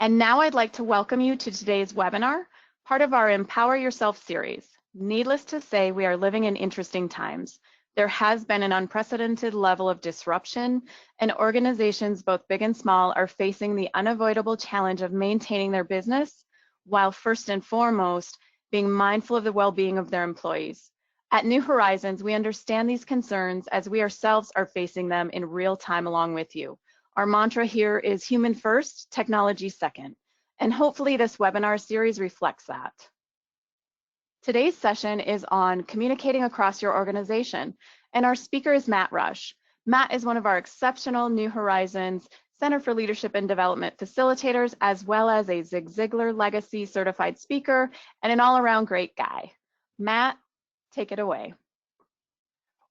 And now I'd like to welcome you to today's webinar, part of our Empower Yourself series. Needless to say, we are living in interesting times. There has been an unprecedented level of disruption, and organizations, both big and small, are facing the unavoidable challenge of maintaining their business, while first and foremost, being mindful of the well-being of their employees. At New Horizons, we understand these concerns as we ourselves are facing them in real time along with you. Our mantra here is human first, technology second, and hopefully this webinar series reflects that. Today's session is on communicating across your organization, and our speaker is Matt Rush. Matt is one of our exceptional New Horizons Center for Leadership and Development facilitators, as well as a Zig Ziglar Legacy certified speaker and an all-around great guy. Matt, take it away.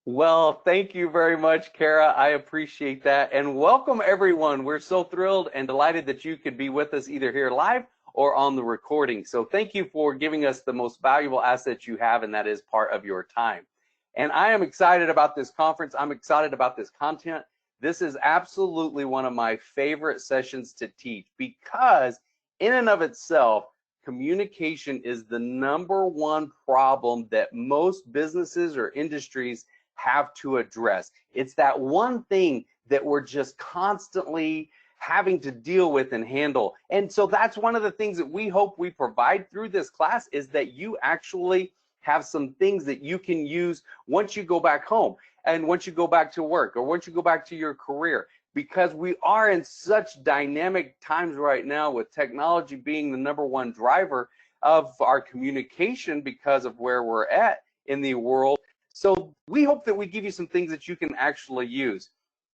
Well, thank you very much, Kara. I appreciate that. And welcome, everyone. We're so thrilled and delighted that you could be with us either here live or on the recording. So thank you for giving us the most valuable asset you have, and that is part of your time. And I am excited about this conference. I'm excited about this content. This is absolutely one of my favorite sessions to teach because in and of itself, communication is the #1 problem that most businesses or industries have to address. It's that one thing that we're just constantly having to deal with and handle. And so that's one of the things that we hope we provide through this class, is that you actually have some things that you can use once you go back home and once you go back to work or once you go back to your career, because we are in such dynamic times right now, with technology being the #1 driver of our communication because of where we're at in the world. So we hope that we give you some things that you can actually use.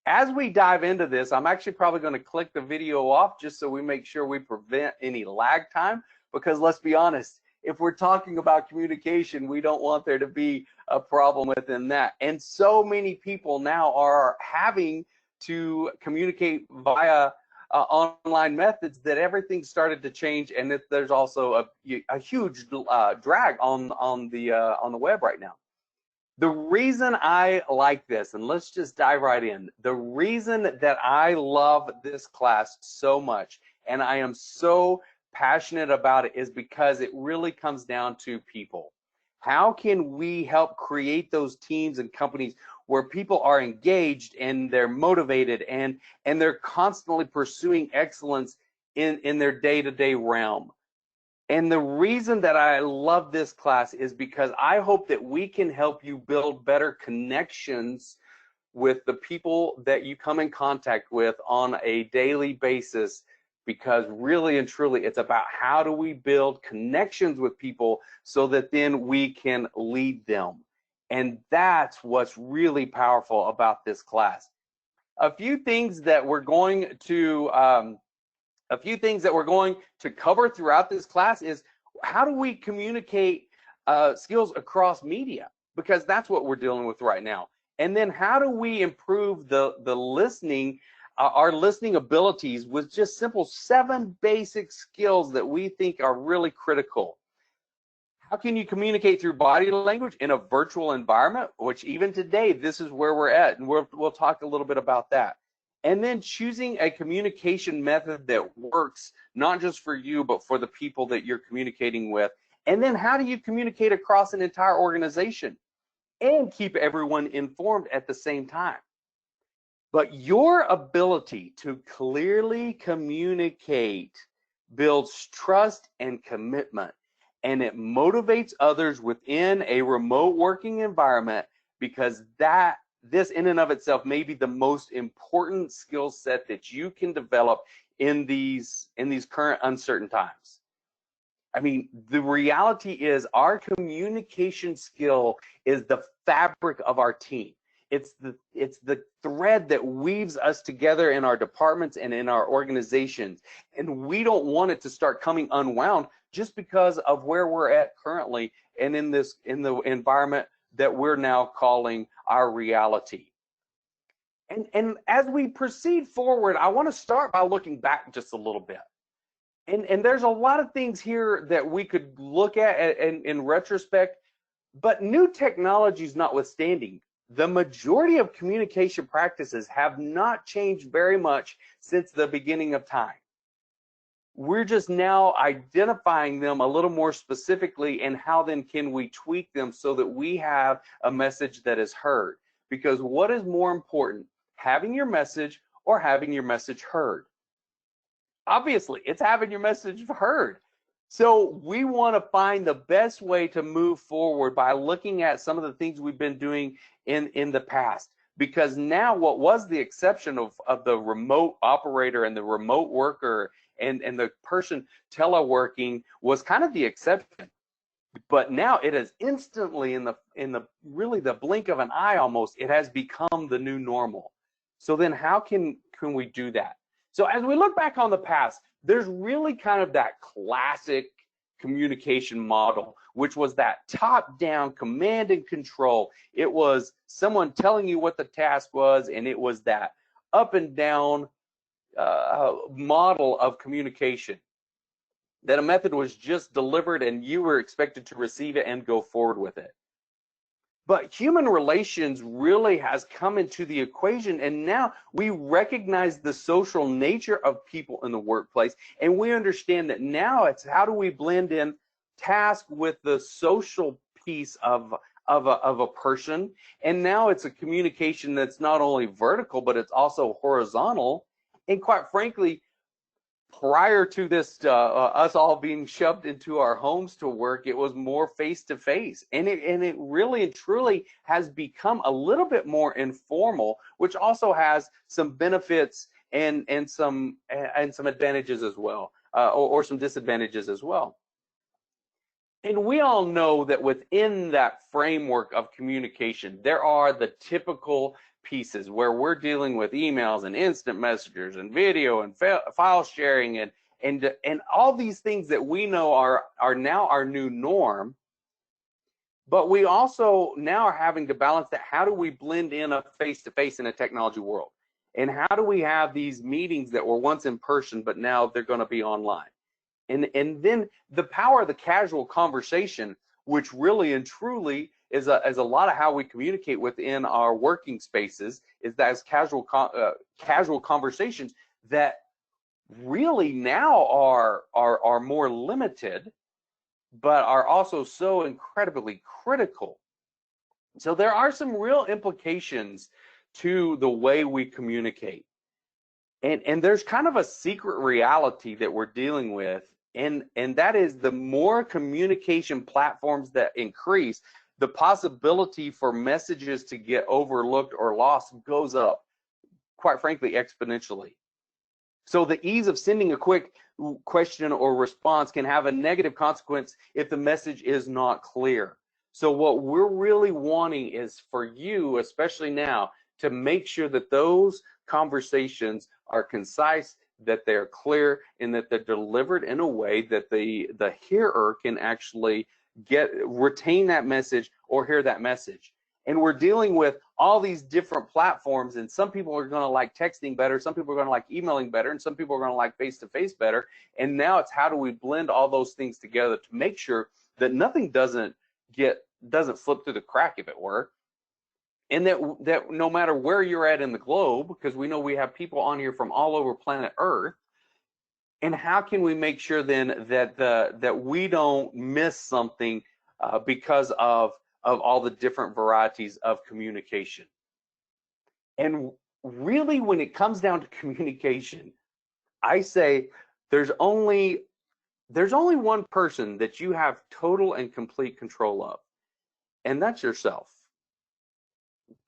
As we dive into this, I'm actually probably going to click the video off just so we make sure we prevent any lag time, because let's be honest, if we're talking about communication, we don't want there to be a problem within that. And so many people now are having to communicate via online methods that everything started to change, and that there's also a huge drag on the web right now. The reason I like this, and let's just dive right in, the reason that I love this class so much and I am so passionate about it is because it really comes down to people. How can we help create those teams and companies where people are engaged and they're motivated and they're constantly pursuing excellence in their day-to-day realm? And the reason that I love this class is because I hope that we can help you build better connections with the people that you come in contact with on a daily basis, because really and truly it's about how do we build connections with people so that then we can lead them. And that's what's really powerful about this class. A few things that we're going to cover throughout this class is how do we communicate skills across media, because that's what we're dealing with right now. And then how do we improve the listening, our listening abilities, with just simple 7 basic skills that we think are really critical. How can you communicate through body language in a virtual environment, which even today, this is where we're at, and we'll talk a little bit about that. And then choosing a communication method that works, not just for you, but for the people that you're communicating with. And then how do you communicate across an entire organization and keep everyone informed at the same time? But your ability to clearly communicate builds trust and commitment, and it motivates others within a remote working environment, because this in and of itself may be the most important skill set that you can develop in these current uncertain times. I mean, the reality is our communication skill is the fabric of our team. It's the thread that weaves us together in our departments and in our organizations. And we don't want it to start coming unwound just because of where we're at currently and in the environment that we're now calling our reality. And as we proceed forward, I want to start by looking back just a little bit. And there's a lot of things here that we could look at in retrospect, but new technologies notwithstanding, the majority of communication practices have not changed very much since the beginning of time. We're just now identifying them a little more specifically, and how then can we tweak them so that we have a message that is heard? Because what is more important, having your message or having your message heard? Obviously, it's having your message heard. So we want to find the best way to move forward by looking at some of the things we've been doing in the past. Because now what was the exception of the remote operator and the remote worker and the person teleworking was kind of the exception. But now it is instantly in the really the blink of an eye almost, it has become the new normal. So then how can we do that? So as we look back on the past, there's really kind of that classic communication model, which was that top-down command and control. It was someone telling you what the task was, and it was that up and down model of communication, that a method was just delivered and you were expected to receive it and go forward with it. But human relations really has come into the equation, and now we recognize the social nature of people in the workplace, and we understand that now it's how do we blend in task with the social piece of a person. And now it's a communication that's not only vertical, but it's also horizontal. And quite frankly, prior to this, us all being shoved into our homes to work, it was more face-to-face, and it really and truly has become a little bit more informal, which also has some benefits and some advantages as well, or some disadvantages as well. And we all know that within that framework of communication, there are the typical pieces where we're dealing with emails and instant messengers and video and file sharing and all these things that we know are now our new norm. But we also now are having to balance that. How do we blend in a face-to-face in a technology world? And how do we have these meetings that were once in person, but now they're going to be online? And then the power of the casual conversation, which really and truly is a lot of how we communicate within our working spaces, is that as casual conversations that really now are more limited, but are also so incredibly critical. So there are some real implications to the way we communicate. And there's kind of a secret reality that we're dealing with, and that is the more communication platforms that increase, the possibility for messages to get overlooked or lost goes up, quite frankly, exponentially. So the ease of sending a quick question or response can have a negative consequence if the message is not clear. So what we're really wanting is for you, especially now, to make sure that those conversations are concise, that they're clear, and that they're delivered in a way that the hearer can actually retain that message or hear that message. And we're dealing with all these different platforms, and some people are going to like texting better, some people are going to like emailing better, and some people are going to like face-to-face better. And now it's how do we blend all those things together to make sure that nothing doesn't slip through the crack, if it were. And that no matter where you're at in the globe, because we know we have people on here from all over planet Earth, and how can we make sure then that we don't miss something because of all the different varieties of communication? And really, when it comes down to communication, I say there's only one person that you have total and complete control of, and that's yourself.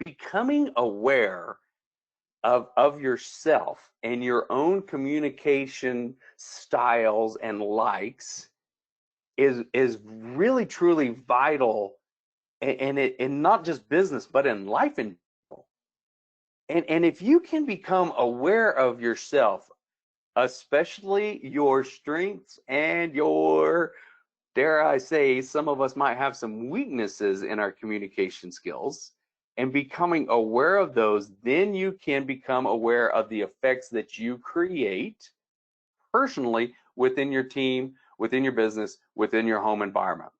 Becoming aware of yourself and your own communication styles and likes is really truly vital, and not just business, but in life in general. And if you can become aware of yourself, especially your strengths and your, dare I say, some of us might have some weaknesses in our communication skills, and becoming aware of those, then you can become aware of the effects that you create personally within your team, within your business, within your home environment.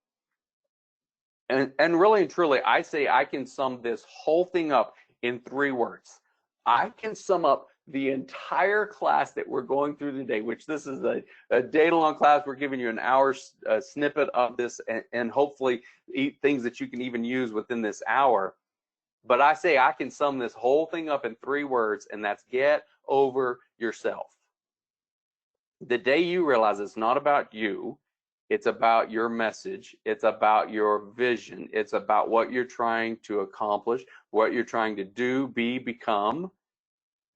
And really and truly, I say I can sum this whole thing up in 3 words. I can sum up the entire class that we're going through today, which this is a day-long class. We're giving you an hour snippet of this and hopefully things that you can even use within this hour. But I say I can sum this whole thing up in 3 words, and that's get over yourself. The day you realize it's not about you, it's about your message, it's about your vision, it's about what you're trying to accomplish, what you're trying to do, be, become.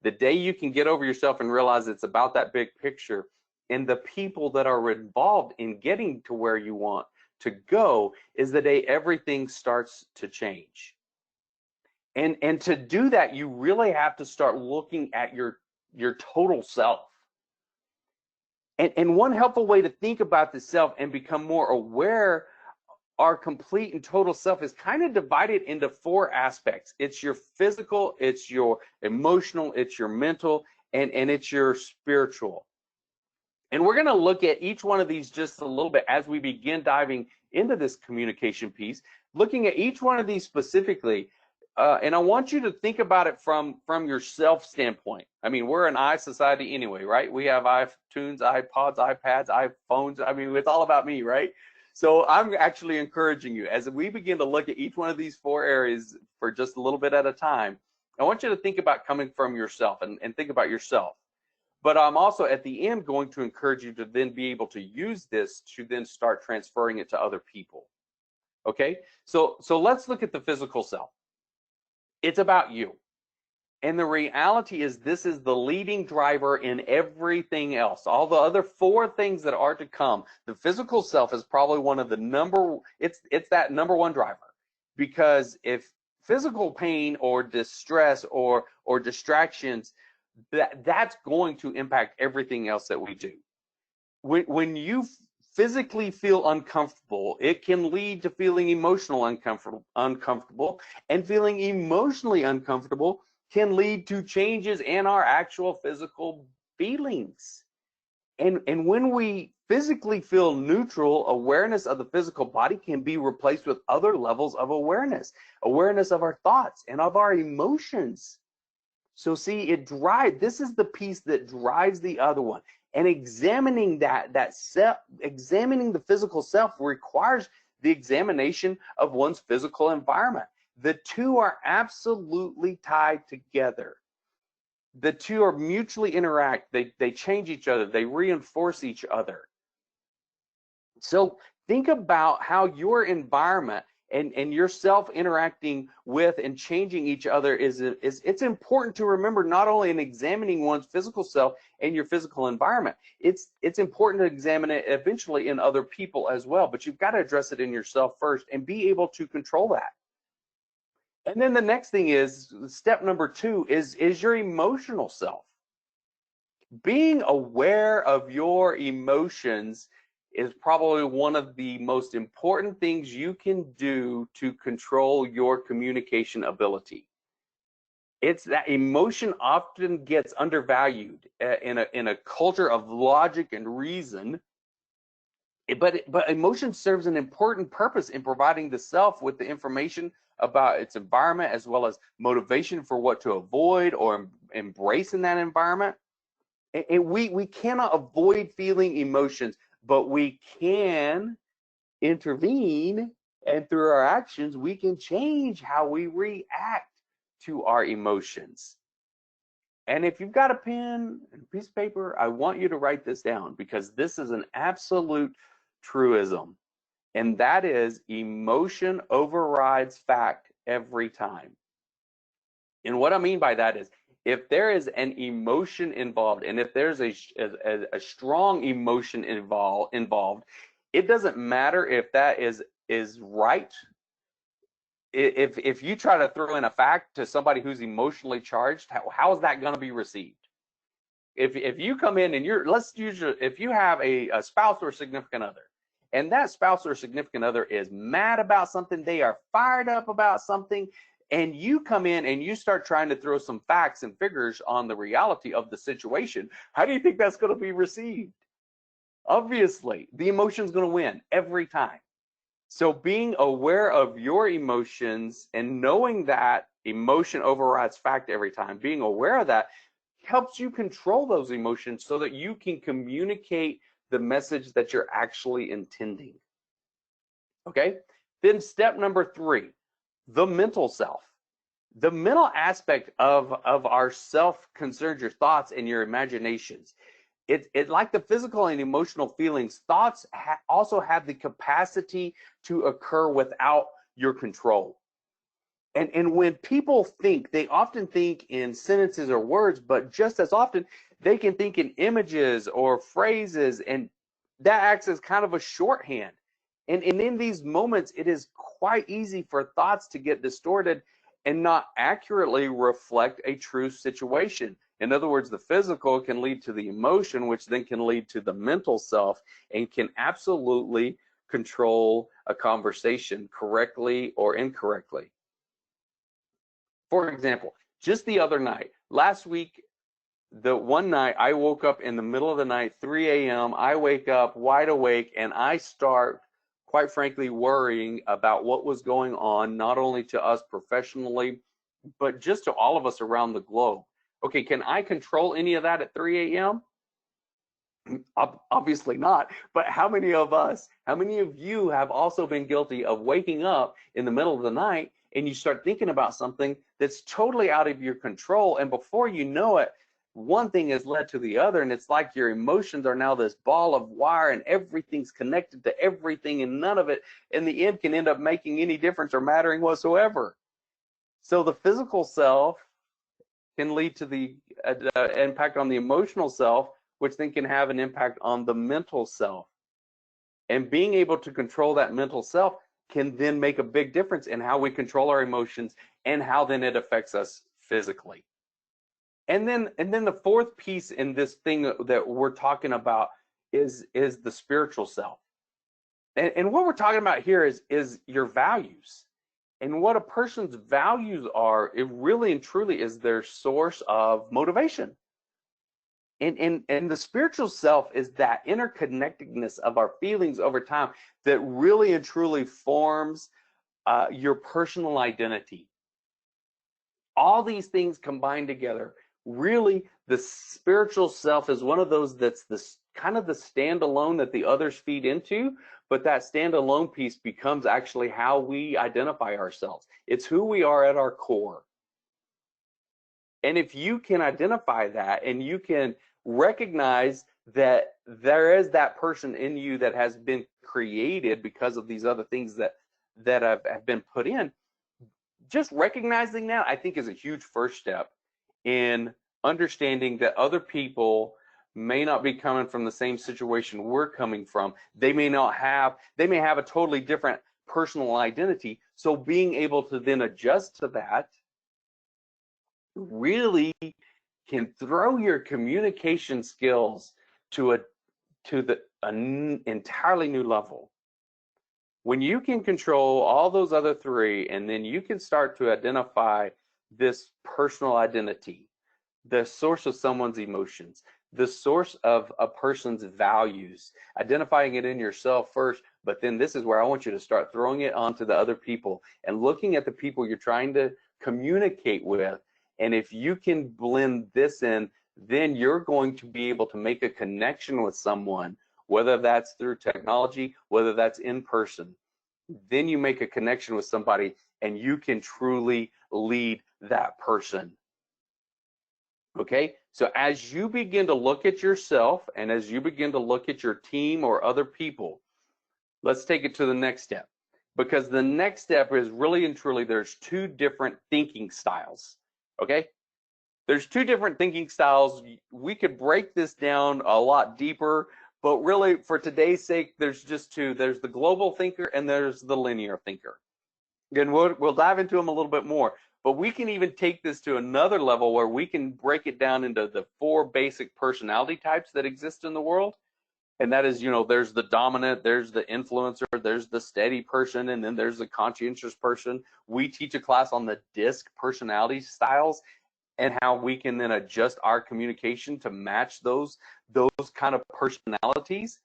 The day you can get over yourself and realize it's about that big picture and the people that are involved in getting to where you want to go is the day everything starts to change. And to do that, you really have to start looking at your total self. And one helpful way to think about the self and become more aware our complete and total self is kind of divided into 4 aspects. It's your physical, it's your emotional, it's your mental, and it's your spiritual. And we're going to look at each one of these just a little bit as we begin diving into this communication piece, looking at each one of these specifically. And I want you to think about it from your self standpoint. I mean, we're an I society anyway, right? We have iTunes, iPods, iPads, iPhones. I mean, it's all about me, right? So I'm actually encouraging you as we begin to look at each one of these 4 areas for just a little bit at a time. I want you to think about coming from yourself and think about yourself. But I'm also at the end going to encourage you to then be able to use this to then start transferring it to other people. Okay, so let's look at the physical self. It's about you. And the reality is this is the leading driver in everything else. All the other 4 things that are to come, the physical self is probably one of the it's that number 1 driver. Because if physical pain or distress or distractions, that's going to impact everything else that we do. When you physically feel uncomfortable, it can lead to feeling emotional uncomfortable, and feeling emotionally uncomfortable can lead to changes in our actual physical feelings. And when we physically feel neutral, awareness of the physical body can be replaced with other levels of awareness of our thoughts and of our emotions. So see, this is the piece that drives the other one. And examining examining the physical self requires the examination of one's physical environment. The 2 are absolutely tied together. The 2 are mutually interact. They change each other. They reinforce each other. So think about how your environment and yourself interacting with and changing each other it's important to remember, not only in examining one's physical self and your physical environment, it's important to examine it eventually in other people as well, but you've got to address it in yourself first and be able to control that. And then the next thing is, step number 2 is your emotional self. Being aware of your emotions is probably one of the most important things you can do to control your communication ability. It's that emotion often gets undervalued in a culture of logic and reason, but emotion serves an important purpose in providing the self with the information about its environment, as well as motivation for what to avoid or embrace in that environment. And we cannot avoid feeling emotions, but we can intervene, and through our actions, we can change how we react to our emotions. And if you've got a pen and a piece of paper, I want you to write this down, because this is an absolute truism. And that is, emotion overrides fact every time. And what I mean by that is, if there is an emotion involved, and if there's a strong emotion involved, it doesn't matter if that is right. If you try to throw in a fact to somebody who's emotionally charged, how is that going to be received? If you come in and if you have a spouse or significant other, and that spouse or significant other is mad about something, they are fired up about something, and you come in and you start trying to throw some facts and figures on the reality of the situation, how do you think that's going to be received? Obviously, the emotion's going to win every time. So being aware of your emotions and knowing that emotion overrides fact every time, being aware of that helps you control those emotions so that you can communicate the message that you're actually intending. Okay? Then step number 3, the mental self. The mental aspect of our self concerns your thoughts and your imaginations. It like the physical and emotional feelings, thoughts also have the capacity to occur without your control. And when people think, they often think in sentences or words, but just as often, they can think in images or phrases, and that acts as kind of a shorthand. And in these moments, it is quite easy for thoughts to get distorted and not accurately reflect a true situation. In other words, the physical can lead to the emotion, which then can lead to the mental self and can absolutely control a conversation correctly or incorrectly. For example, just the other night, last week, the one night I woke up in the middle of the night, 3 a.m. I wake up wide awake and I start, quite frankly, worrying about what was going on, not only to us professionally, but just to all of us around the globe. Okay, can I control any of that at 3 a.m.? Obviously not. But how many of us, how many of you have also been guilty of waking up in the middle of the night and you start thinking about something that's totally out of your control, and before you know it, one thing has led to the other, and it's like your emotions are now this ball of wire and everything's connected to everything, and none of it in the end can end up making any difference or mattering whatsoever. So the physical self can lead to the impact on the emotional self, which then can have an impact on the mental self. And being able to control that mental self can then make a big difference in how we control our emotions and how then it affects us physically. And then the fourth piece in this thing that we're talking about is the spiritual self. And what we're talking about here is your values. And what a person's values are, it really and truly is their source of motivation. And the spiritual self is that interconnectedness of our feelings over time that really and truly forms your personal identity. All these things combined together, really the spiritual self is one of those that's this kind of the standalone that the others feed into, but that standalone piece becomes actually how we identify ourselves. It's who we are at our core. And if you can identify that and you can recognize that there is that person in you that has been created because of these other things that have been put in, just recognizing that, I think, is a huge first step in understanding that other people may not be coming from the same situation we're coming from. They may have a totally different personal identity. So being able to then adjust to that really can throw your communication skills to an entirely new level. When you can control all those other three, and then you can start to identify this personal identity, the source of someone's emotions, the source of a person's values, identifying it in yourself first, but then this is where I want you to start throwing it onto the other people and looking at the people you're trying to communicate with. And if you can blend this in, then you're going to be able to make a connection with someone, whether that's through technology, whether that's in person. Then you make a connection with somebody and you can truly lead that person. Okay, so as you begin to look at yourself and as you begin to look at your team or other people, let's take it to the next step. Because the next step is really and truly there's two different thinking styles. Okay, there's two different thinking styles. We could break this down a lot deeper, but really for today's sake, there's just two. There's the global thinker and there's the linear thinker. Again, we'll dive into them a little bit more, but we can even take this to another level where we can break it down into the 4 basic personality types that exist in the world. And that is, there's the dominant, there's the influencer, there's the steady person, and then there's the conscientious person. We teach a class on the DISC personality styles and how we can then adjust our communication to match those kind of personalities.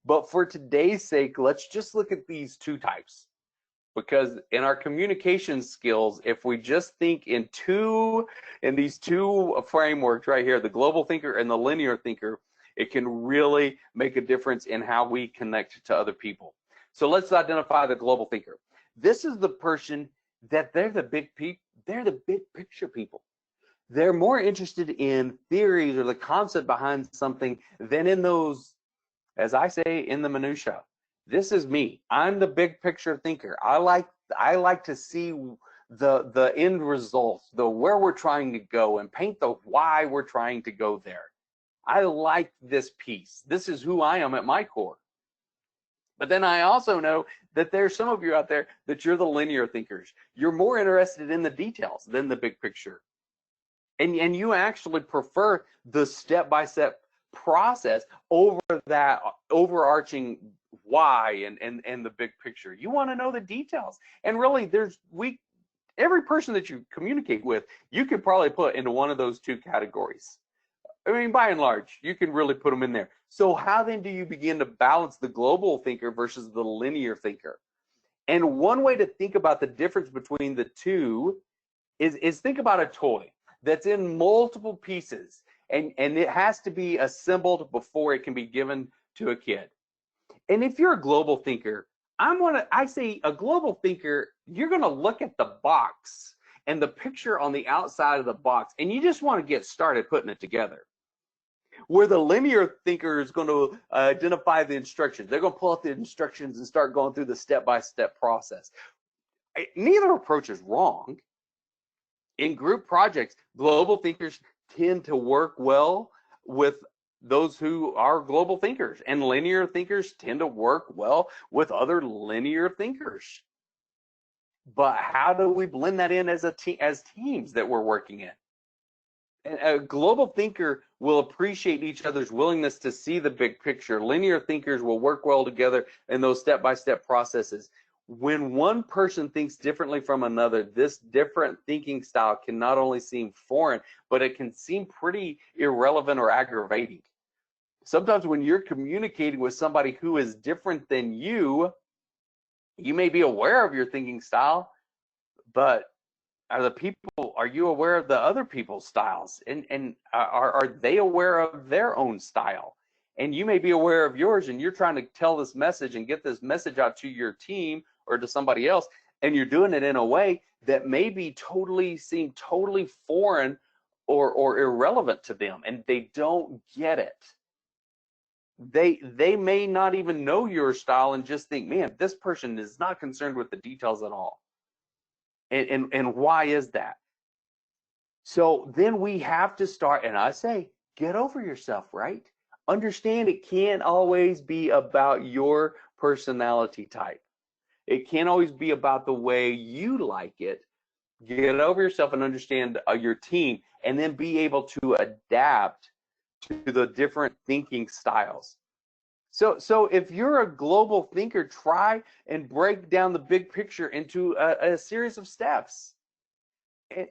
But for today's sake, let's just look at these 2 types. because in our communication skills, if we just think in these two frameworks right here, the global thinker and the linear thinker, it can really make a difference in how we connect to other people. So let's identify the global thinker. This is the person that they're the big picture people. They're more interested in theories or the concept behind something than in those, as I say, in the minutia. This is me. I'm the big picture thinker. I like to see the end results, the where we're trying to go, and paint the why we're trying to go there. I like this piece. This is who I am at my core. But then I also know that there's some of you out there that you're the linear thinkers. You're more interested in the details than the big picture. And you actually prefer the step-by-step process over that overarching why and the big picture. You want to know the details. And really, every person that you communicate with, you could probably put into one of those two categories. I mean, by and large, you can really put them in there. So how then do you begin to balance the global thinker versus the linear thinker? And one way to think about the difference between the two is think about a toy that's in multiple pieces, and it has to be assembled before it can be given to a kid. And if you're a global thinker, I say a global thinker, you're gonna look at the box and the picture on the outside of the box, and you just want to get started putting it together. Where the linear thinker is going to identify the instructions. They're going to pull out the instructions and start going through the step-by-step process. Neither approach is wrong. In group projects, global thinkers tend to work well with those who are global thinkers, and linear thinkers tend to work well with other linear thinkers. But how do we blend that in as teams that we're working in? And a global thinker will appreciate each other's willingness to see the big picture. Linear thinkers will work well together in those step-by-step processes. When one person thinks differently from another, this different thinking style can not only seem foreign, but it can seem pretty irrelevant or aggravating. Sometimes when you're communicating with somebody who is different than you may be aware of your thinking style, but are you aware of the other people's styles? And are they aware of their own style? And you may be aware of yours, and you're trying to tell this message and get this message out to your team or to somebody else, and you're doing it in a way that may be seem totally foreign or irrelevant to them, and they don't get it. They may not even know your style and just think, man, this person is not concerned with the details at all. And why is that? So then we have to start, and I say, get over yourself, right? Understand it can't always be about your personality type. It can't always be about the way you like it. Get over yourself and understand your team, and then be able to adapt to the different thinking styles. So if you're a global thinker, try and break down the big picture into a series of steps.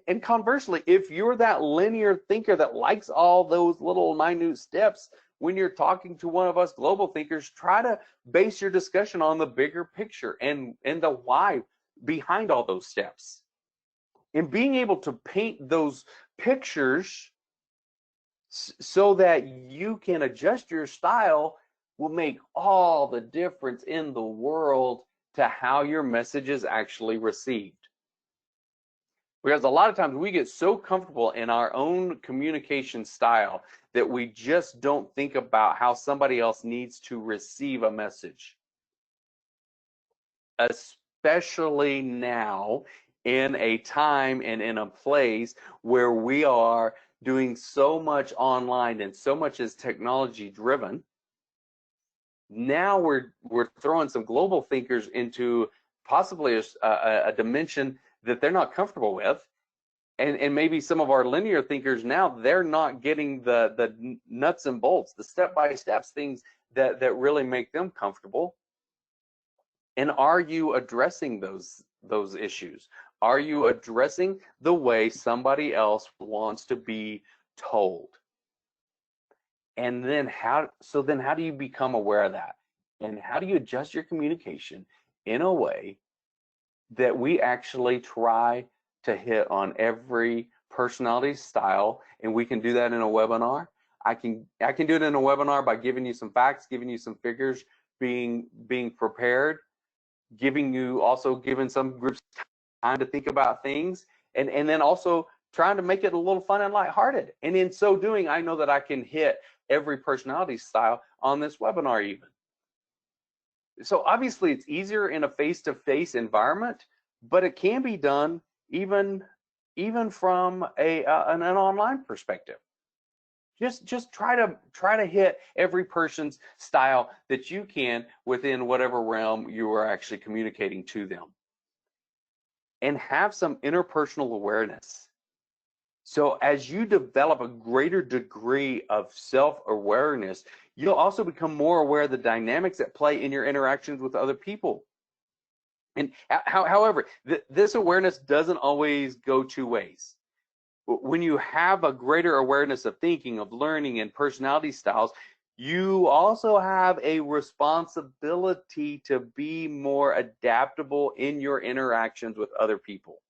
And conversely, if you're that linear thinker that likes all those little minute steps, when you're talking to one of us global thinkers, try to base your discussion on the bigger picture and the why behind all those steps. And being able to paint those pictures so that you can adjust your style will make all the difference in the world to how your message is actually received. Because a lot of times we get so comfortable in our own communication style that we just don't think about how somebody else needs to receive a message. Especially now in a time and in a place where we are doing so much online and so much is technology driven. Now we're throwing some global thinkers into possibly a dimension that they're not comfortable with, and maybe some of our linear thinkers now, they're not getting the nuts and bolts, the step-by-steps, things that really make them comfortable. And are you addressing those issues? Are you addressing the way somebody else wants to be told? And then how do you become aware of that? And how do you adjust your communication in a way that we actually try to hit on every personality style, and we can do that in a webinar. I can do it in a webinar by giving you some facts, giving you some figures, being prepared, giving some groups time to think about things, and then also trying to make it a little fun and lighthearted. And in so doing, I know that I can hit every personality style on this webinar even. So obviously it's easier in a face-to-face environment, but it can be done even from an online perspective. Just try to hit every person's style that you can within whatever realm you are actually communicating to them. And have some interpersonal awareness. So as you develop a greater degree of self-awareness, you'll also become more aware of the dynamics at play in your interactions with other people. And however, this awareness doesn't always go two ways. When you have a greater awareness of thinking, of learning, and personality styles, you also have a responsibility to be more adaptable in your interactions with other people.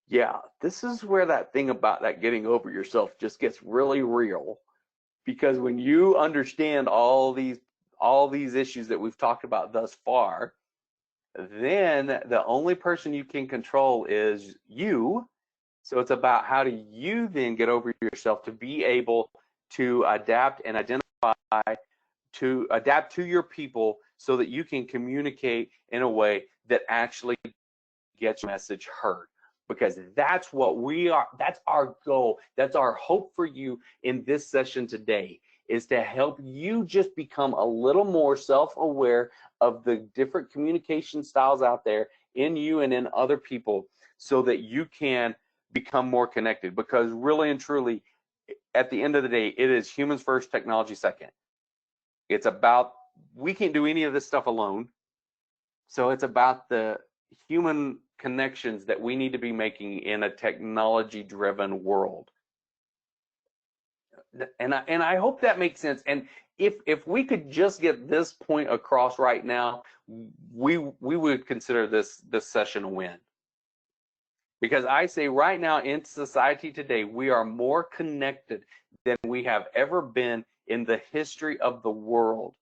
Yeah, this is where that thing about that getting over yourself just gets really real, because when you understand all these issues that we've talked about thus far, then the only person you can control is you. So it's about how do you then get over yourself to be able to adapt and identify, to adapt to your people so that you can communicate in a way that actually gets your message heard. Because that's what we are, that's our goal, that's our hope for you in this session today, is to help you just become a little more self-aware of the different communication styles out there in you and in other people, so that you can become more connected. Because really and truly, at the end of the day, it is humans first, technology second. It's about, we can't do any of this stuff alone. So it's about the human connections that we need to be making in a technology-driven world. And I hope that makes sense. And if we could just get this point across right now, we would consider this session a win. Because I say right now in society today, we are more connected than we have ever been in the history of the world.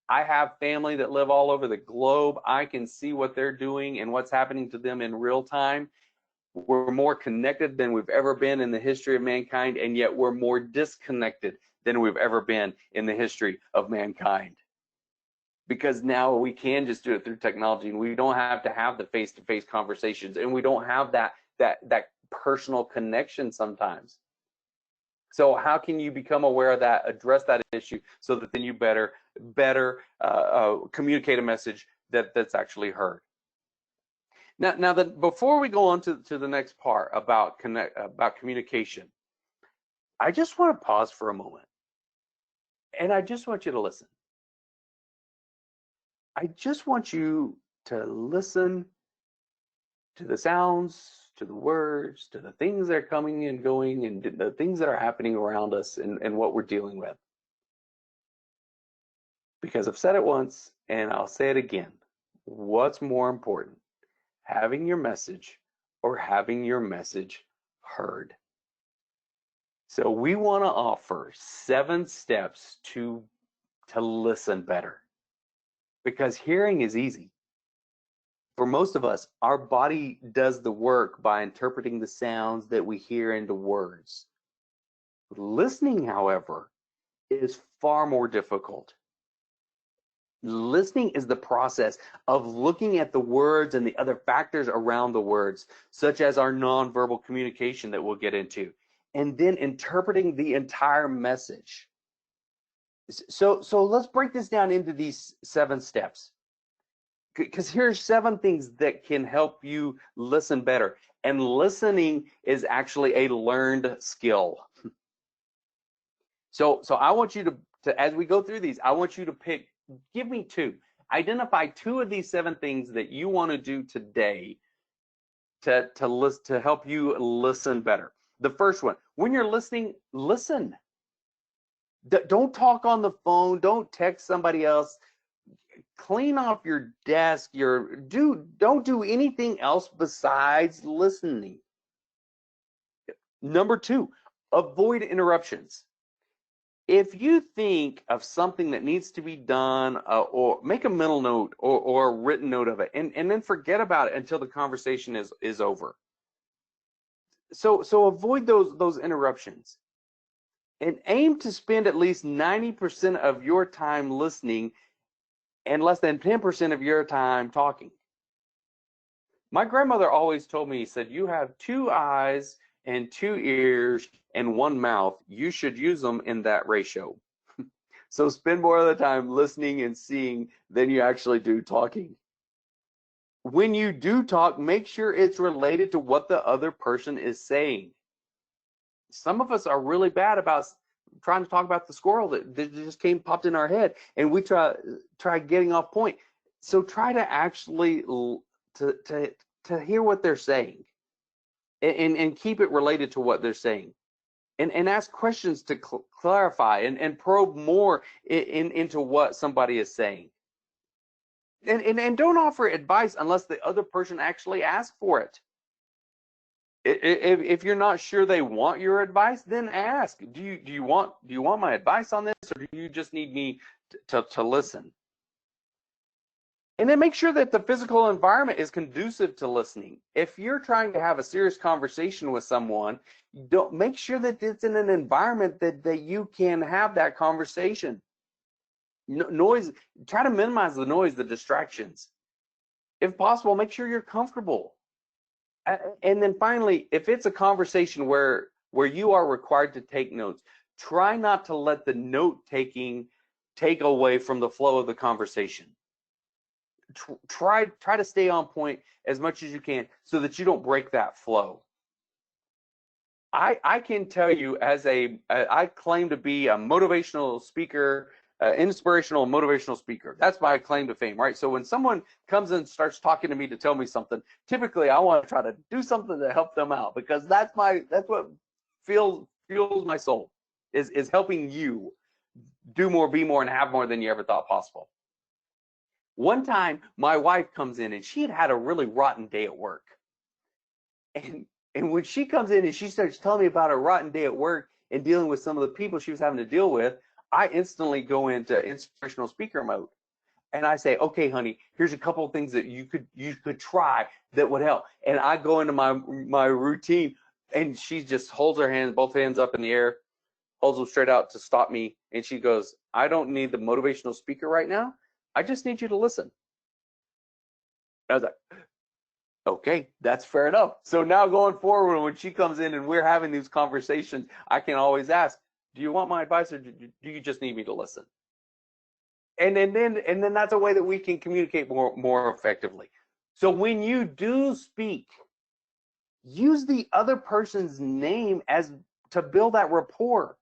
I have family that live all over the globe. I can see what they're doing and what's happening to them in real time. We're more connected than we've ever been in the history of mankind, and yet we're more disconnected than we've ever been in the history of mankind. Because now we can just do it through technology, and we don't have to have the face-to-face conversations, and we don't have that personal connection sometimes. So how can you become aware of that, address that issue, so that then you better communicate a message that's actually heard? Now before we go on to the next part about communication, I just want to pause for a moment, and I just want you to listen. I just want you to listen to the sounds, to the words, to the things that are coming and going, and the things that are happening around us and what we're dealing with. Because I've said it once and I'll say it again. What's more important, having your message or having your message heard? So we want to offer 7 steps to listen better. Because hearing is easy. For most of us, our body does the work by interpreting the sounds that we hear into words. Listening, however, is far more difficult. Listening is the process of looking at the words and the other factors around the words, such as our nonverbal communication that we'll get into, and then interpreting the entire message. So let's break this down into these 7 steps. Because here's 7 things that can help you listen better. And listening is actually a learned skill. So I want you to, as we go through these, I want you to give me 2. Identify 2 of these 7 things that you want to do today to help you listen better. The first one, when you're listening, listen. Don't talk on the phone. Don't text somebody else. clean off your desk, don't do anything else besides listening. Number 2, avoid interruptions. If you think of something that needs to be done, or make a mental note or a written note of it, and then forget about it until the conversation is over. So avoid those interruptions, and aim to spend at least 90% of your time listening and less than 10% of your time talking. My grandmother always told me, said, you have 2 eyes and 2 ears and 1 mouth. You should use them in that ratio. So spend more of the time listening and seeing than you actually do talking. When you do talk, make sure it's related to what the other person is saying. Some of us are really bad about trying to talk about the squirrel that just popped in our head, and we try getting off point. So try to actually to hear what they're saying, and keep it related to what they're saying. And ask questions to clarify and probe more into what somebody is saying. And don't offer advice unless the other person actually asks for it. If you're not sure they want your advice, then ask. Do you want my advice on this, or do you just need me to listen? And then make sure that the physical environment is conducive to listening. If you're trying to have a serious conversation with someone, make sure that it's in an environment that you can have that conversation. Noise, try to minimize the noise, the distractions. If possible, make sure you're comfortable. And then finally, if it's a conversation where you are required to take notes, try not to let the note taking take away from the flow of the conversation. Try to stay on point as much as you can so that you don't break that flow. I can tell you, I claim to be a motivational speaker, inspirational motivational speaker. That's my claim to fame, right? So when someone comes and starts talking to me to tell me something, typically I want to try to do something to help them out, because that's what fuels my soul, is helping you do more, be more, and have more than you ever thought possible. One time, my wife comes in and she had a really rotten day at work. And when she comes in and she starts telling me about a rotten day at work and dealing with some of the people she was having to deal with, I instantly go into inspirational speaker mode. And I say, okay, honey, here's a couple of things that you could try that would help. And I go into my routine, and she just holds her hands, both hands up in the air, holds them straight out to stop me. And she goes, I don't need the motivational speaker right now. I just need you to listen. I was like, okay, that's fair enough. So now going forward, when she comes in and we're having these conversations, I can always ask, do you want my advice, or do you just need me to listen? And then that's a way that we can communicate more effectively. So when you do speak, use the other person's name as to build that rapport.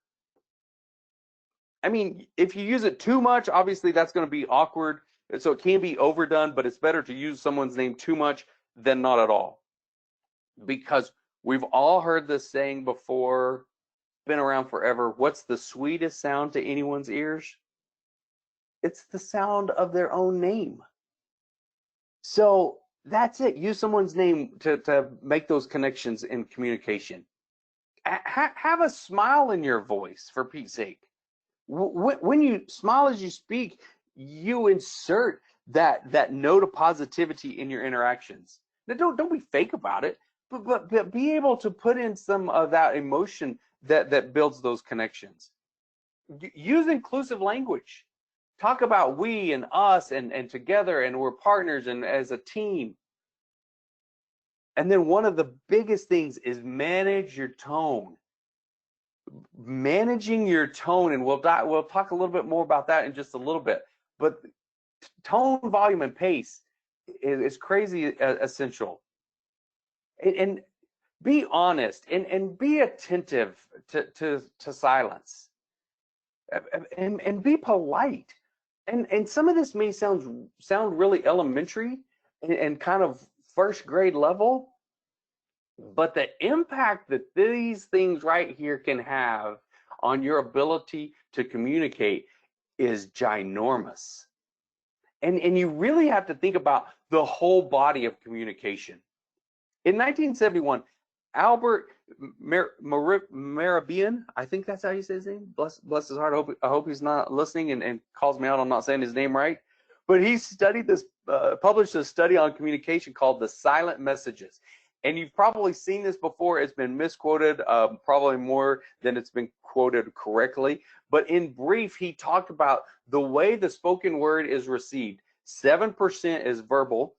I mean, if you use it too much, obviously that's going to be awkward. So it can be overdone, but it's better to use someone's name too much than not at all. Because we've all heard this saying before, been around forever. What's the sweetest sound to anyone's ears? It's the sound of their own name. So that's it. Use someone's name to make those connections in communication. Have a smile in your voice, for Pete's sake. When you smile as you speak, you insert that note of positivity in your interactions. Now, don't be fake about it, but be able to put in some of that emotion that builds those connections. Use inclusive language. Talk about we and us and together, and we're partners and as a team. And then one of the biggest things is manage your tone. Managing your tone, and we'll talk a little bit more about that in just a little bit. But tone, volume, and pace is crazy essential. And be honest and be attentive to silence, and be polite. And some of this may sound really elementary and kind of first grade level, but the impact that these things right here can have on your ability to communicate is ginormous. And you really have to think about the whole body of communication. In 1971, Albert Mehrabian, I think that's how you say his name. Bless his heart. I hope he's not listening and calls me out on not saying his name right. But he studied this, published a study on communication called the silent messages. And you've probably seen this before. It's been misquoted, probably more than it's been quoted correctly. But in brief, he talked about the way the spoken word is received. 7% is verbal,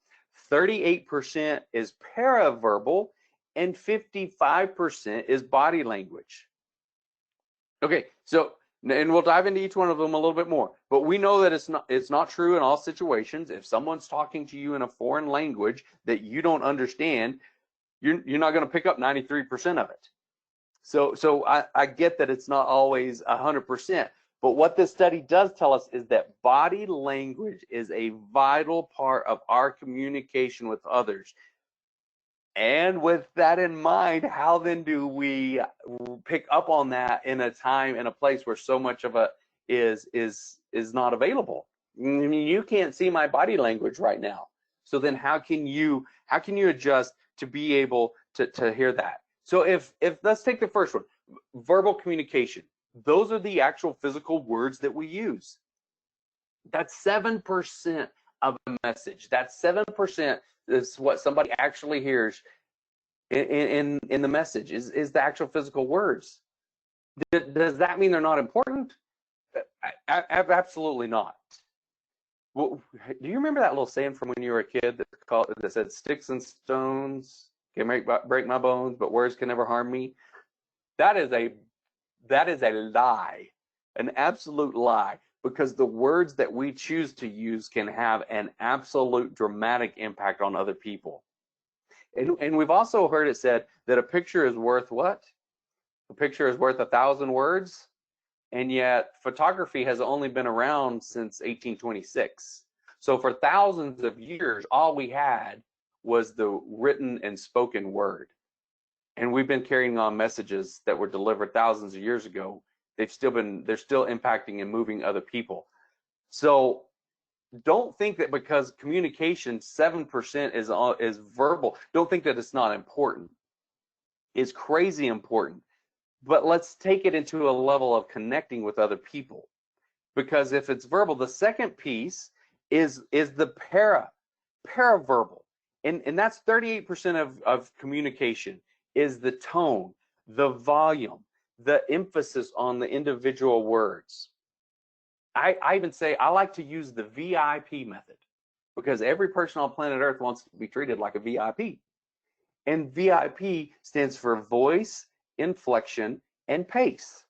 38% is paraverbal, and 55% is body language. Okay, so, and we'll dive into each one of them a little bit more, but we know that it's not true in all situations. If someone's talking to you in a foreign language that you don't understand, you're not going to pick up 93% of it. So I get that it's not always 100%, but what this study does tell us is that body language is a vital part of our communication with others. And with that in mind, how then do we pick up on that in a time and a place where so much of it is not available? I mean, you can't see my body language right now. So then how can you adjust to be able to hear that? So if let's take the first one, verbal communication. Those are the actual physical words that we use. That's 7% of a message. That's 7% is what somebody actually hears in the message is the actual physical words. Does that mean they're not important? Absolutely not. Well, do you remember that little saying from when you were a kid that said sticks and stones can break my bones, but words can never harm me? That is a lie, an absolute lie, because the words that we choose to use can have an absolute dramatic impact on other people. And we've also heard it said that a picture is worth what? A picture is worth 1,000 words, and yet photography has only been around since 1826. So for thousands of years, all we had was the written and spoken word. And we've been carrying on messages that were delivered thousands of years ago. They're still impacting and moving other people. So don't think that because communication 7% is verbal, don't think that it's not important. It's crazy important. But let's take it into a level of connecting with other people. Because if it's verbal, the second piece is the paraverbal. And that's 38% of communication, is the tone, the volume, the emphasis on the individual words. I even say I like to use the VIP method because every person on planet Earth wants to be treated like a VIP. And VIP stands for voice, inflection, and pace.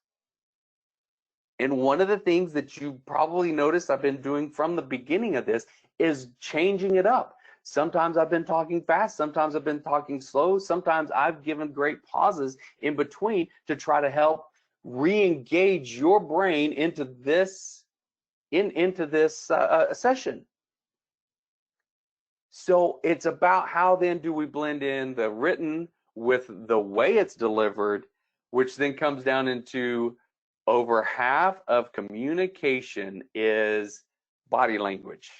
And one of the things that you probably noticed I've been doing from the beginning of this is changing it up. Sometimes I've been talking fast, sometimes I've been talking slow, sometimes I've given great pauses in between to try to help re-engage your brain into this session. So it's about how then do we blend in the written with the way it's delivered, which then comes down into over half of communication is body language.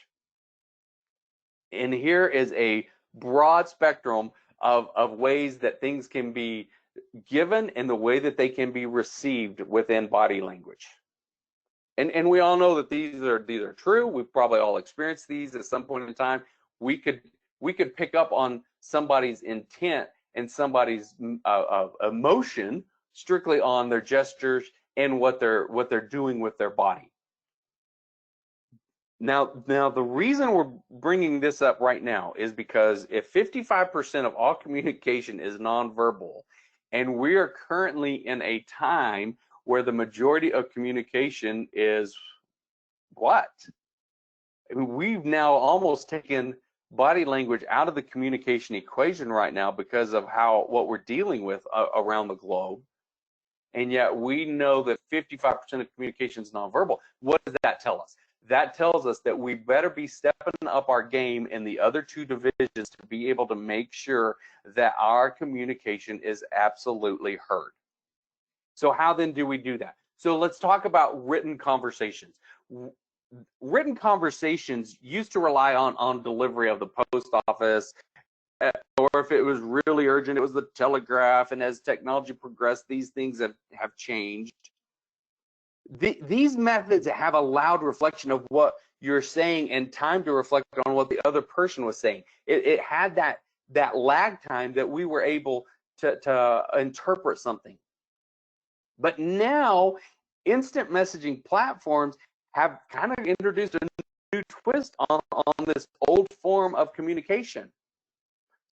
And here is a broad spectrum of ways that things can be given and the way that they can be received within body language. And we all know that these are true. We've probably all experienced these at some point in time. We could pick up on somebody's intent and somebody's emotion strictly on their gestures and what they're doing with their body. Now the reason we're bringing this up right now is because if 55% of all communication is nonverbal, and we are currently in a time where the majority of communication is what? I mean, we've now almost taken body language out of the communication equation right now because of what we're dealing with around the globe. And yet we know that 55% of communication is nonverbal. What does that tell us? That tells us that we better be stepping up our game in the other two divisions to be able to make sure that our communication is absolutely heard. So how then do we do that? So let's talk about written conversations. written conversations used to rely on delivery of the post office, or if it was really urgent, it was the telegraph. And as technology progressed, these things have changed. These methods have allowed reflection of what you're saying and time to reflect on what the other person was saying. It had that lag time that we were able to interpret something. But now, instant messaging platforms have kind of introduced a new twist on this old form of communication.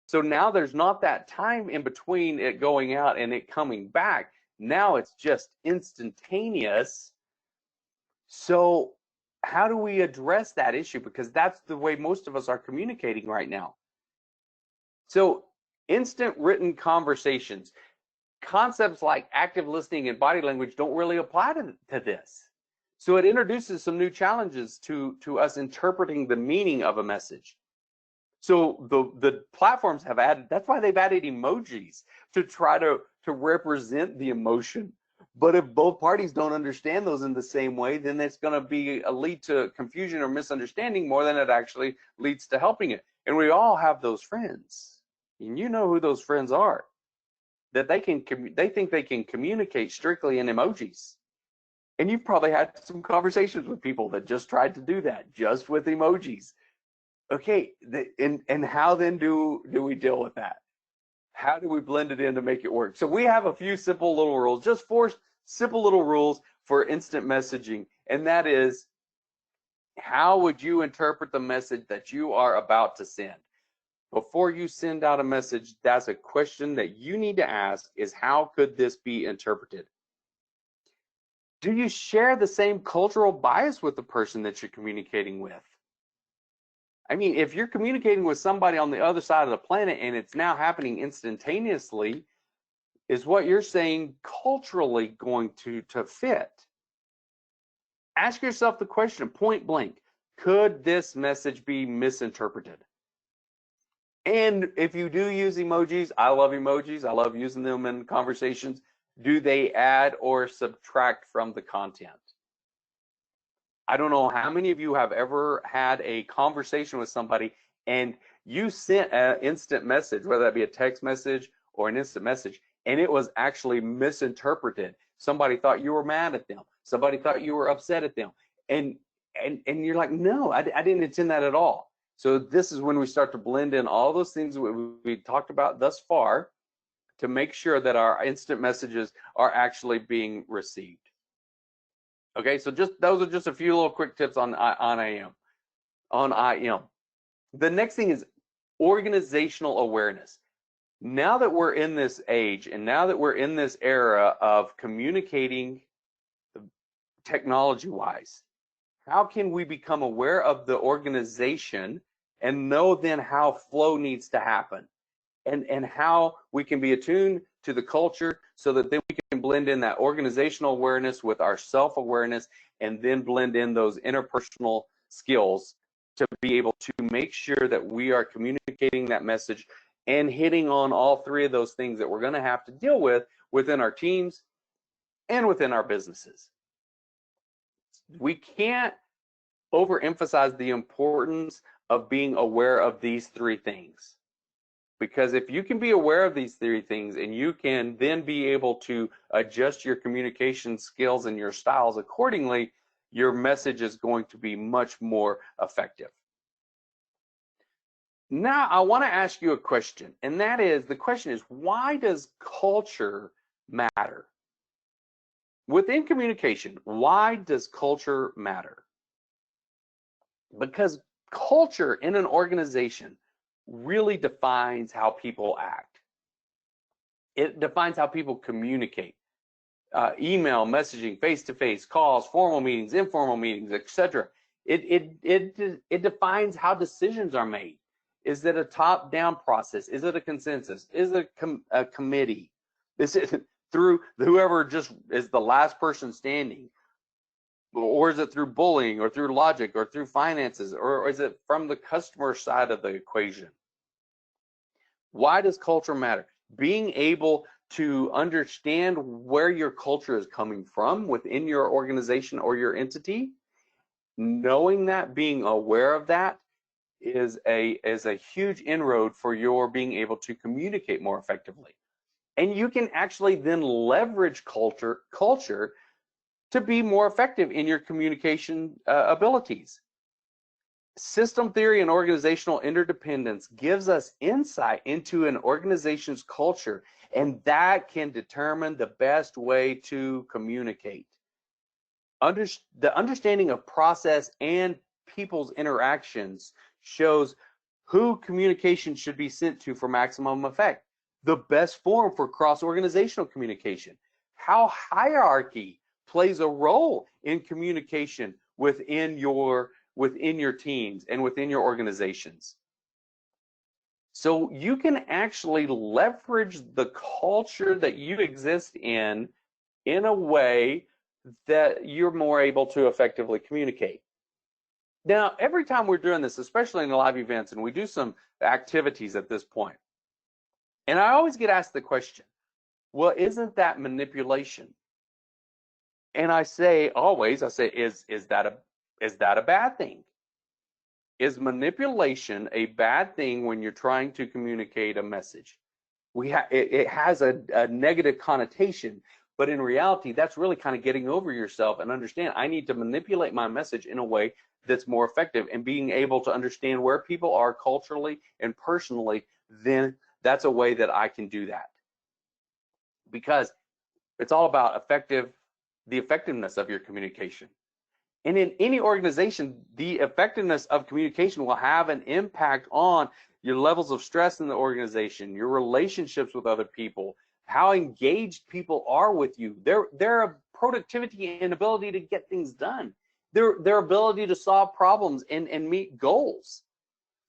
So now there's not that time in between it going out and it coming back. Now it's just instantaneous. So how do we address that issue? Because that's the way most of us are communicating right now. So instant written conversations, concepts like active listening and body language don't really apply to this. So it introduces some new challenges to us interpreting the meaning of a message. So the platforms have added, that's why they've added emojis to try to represent the emotion. But if both parties don't understand those in the same way, then it's going to be a lead to confusion or misunderstanding more than it actually leads to helping it. And we all have those friends, and you know who those friends are, that they think they can communicate strictly in emojis. And you've probably had some conversations with people that just tried to do that just with emojis. Okay, and how then do we deal with that? How do we blend it in to make it work? So we have a few simple little rules, just 4 simple little rules for instant messaging. And that is, how would you interpret the message that you are about to send? Before you send out a message, that's a question that you need to ask, is how could this be interpreted? Do you share the same cultural bias with the person that you're communicating with? I mean, if you're communicating with somebody on the other side of the planet and it's now happening instantaneously, is what you're saying culturally going to fit? Ask yourself the question point blank, could this message be misinterpreted? And if you do use emojis, I love emojis, I love using them in conversations, do they add or subtract from the content? I don't know how many of you have ever had a conversation with somebody and you sent an instant message, whether that be a text message or an instant message, and it was actually misinterpreted. Somebody thought you were mad at them. Somebody thought you were upset at them. And you're like, no, I didn't intend that at all. So this is when we start to blend in all those things we talked about thus far to make sure that our instant messages are actually being received. Okay, so those are just a few little quick tips on IM. The next thing is organizational awareness. Now that we're in this age and now that we're in this era of communicating technology-wise, how can we become aware of the organization and know then how flow needs to happen, and how we can be attuned to the culture so that then we can blend in that organizational awareness with our self-awareness and then blend in those interpersonal skills to be able to make sure that we are communicating that message and hitting on all 3 of those things that we're going to have to deal with within our teams and within our businesses. We can't overemphasize the importance of being aware of these 3 things. Because if you can be aware of these 3 things and you can then be able to adjust your communication skills and your styles accordingly, your message is going to be much more effective. Now, I want to ask you a question, and that is, the question is, why does culture matter? Within communication, why does culture matter? Because culture in an organization really defines how people act. It defines how people communicate. Email, messaging, face-to-face, calls, formal meetings, informal meetings, etc. It defines how decisions are made. Is it a top-down process? Is it a consensus? Is it a committee? Is it through whoever just is the last person standing? Or is it through bullying or through logic or through finances, or is it from the customer side of the equation? Why does culture matter? Being able to understand where your culture is coming from within your organization or your entity, Knowing that, being aware of that is a huge inroad for your being able to communicate more effectively. And you can actually then leverage culture to be more effective in your communication abilities. System theory and organizational interdependence gives us insight into an organization's culture, and that can determine the best way to communicate. The understanding of process and people's interactions shows who communication should be sent to for maximum effect, the best form for cross-organizational communication, how hierarchy plays a role in communication within your teams and within your organizations. So you can actually leverage the culture that you exist in a way that you're more able to effectively communicate. Now, every time we're doing this, especially in the live events, and we do some activities at this point, and I always get asked the question, well, isn't that manipulation? And I say, is that a bad thing? Is manipulation a bad thing when you're trying to communicate a message? It has a negative connotation, but in reality, that's really kind of getting over yourself and understand I need to manipulate my message in a way that's more effective, and being able to understand where people are culturally and personally, then that's a way that I can do that. Because it's all about the effectiveness of your communication. And in any organization, the effectiveness of communication will have an impact on your levels of stress in the organization, your relationships with other people, how engaged people are with you, their productivity and ability to get things done, their ability to solve problems and meet goals.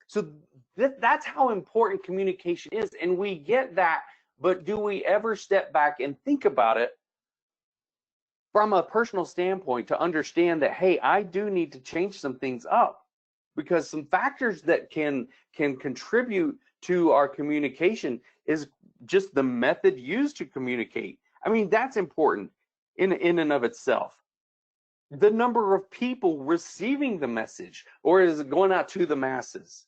So that's how important communication is. And we get that, but do we ever step back and think about it from a personal standpoint to understand that, hey, I do need to change some things up, because some factors that can contribute to our communication is just the method used to communicate. I mean, that's important in and of itself. The number of people receiving the message, or is it going out to the masses?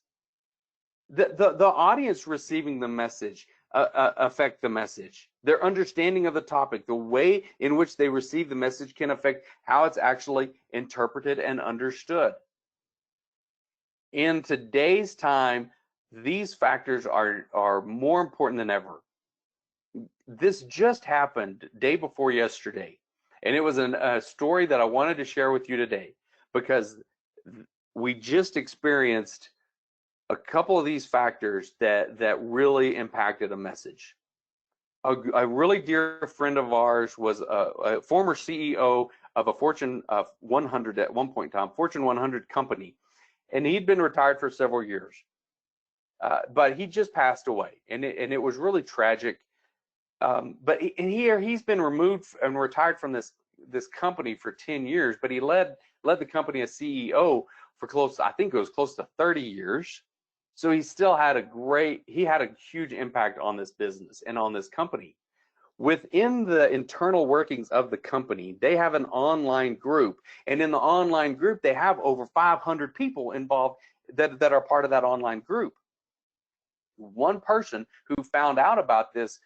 The audience receiving the message affect the message. Their understanding of the topic, the way in which they receive the message can affect how it's actually interpreted and understood. In today's time, these factors are more important than ever. This just happened day before yesterday, and it was a story that I wanted to share with you today, because we just experienced a couple of these factors that really impacted a message. A really dear friend of ours was a former CEO of a Fortune 100 at one point in time, Fortune 100 company, and he'd been retired for several years, but he just passed away, and it was really tragic. But he's been removed and retired from this company for 10 years, but he led the company as CEO for I think it was close to 30 years. So he still had a huge impact on this business and on this company. Within the internal workings of the company, they have an online group, and in the online group, they have over 500 people involved that are part of that online group. One person who found out about this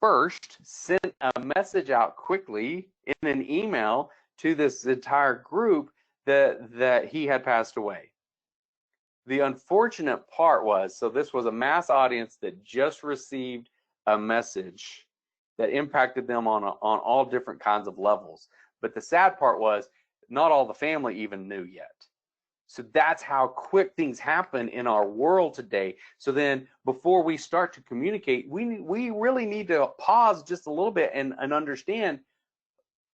first sent a message out quickly in an email to this entire group that he had passed away. The unfortunate part was, so this was a mass audience that just received a message that impacted them on all different kinds of levels. But the sad part was, not all the family even knew yet. So that's how quick things happen in our world today. So then before we start to communicate, we really need to pause just a little bit and understand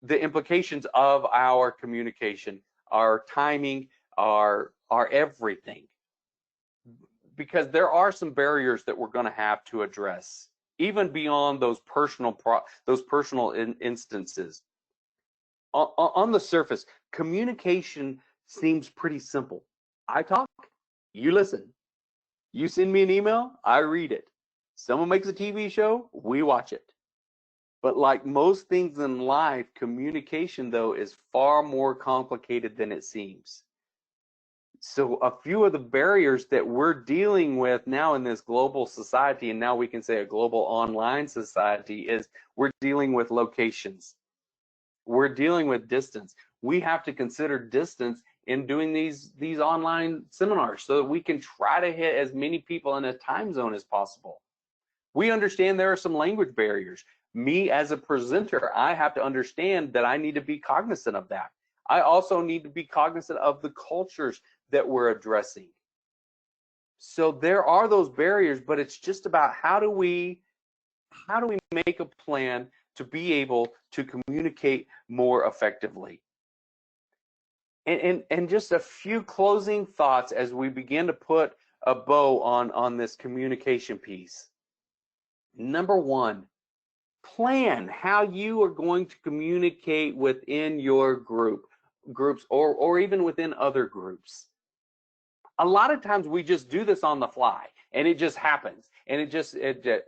the implications of our communication, our timing, our everything. Because there are some barriers that we're going to have to address, even beyond those personal instances. On the surface, communication seems pretty simple. I talk, you listen. You send me an email, I read it. Someone makes a TV show, we watch it. But like most things in life, communication, though, is far more complicated than it seems. So a few of the barriers that we're dealing with now in this global society, and now we can say a global online society, is we're dealing with locations. We're dealing with distance. We have to consider distance in doing these online seminars so that we can try to hit as many people in a time zone as possible. We understand there are some language barriers. Me as a presenter, I have to understand that I need to be cognizant of that. I also need to be cognizant of the cultures that we're addressing. So there are those barriers, but it's just about how do we make a plan to be able to communicate more effectively. And just a few closing thoughts as we begin to put a bow on this communication piece. Number one, plan how you are going to communicate within your groups or even within other groups. A lot of times we just do this on the fly and it just happens, and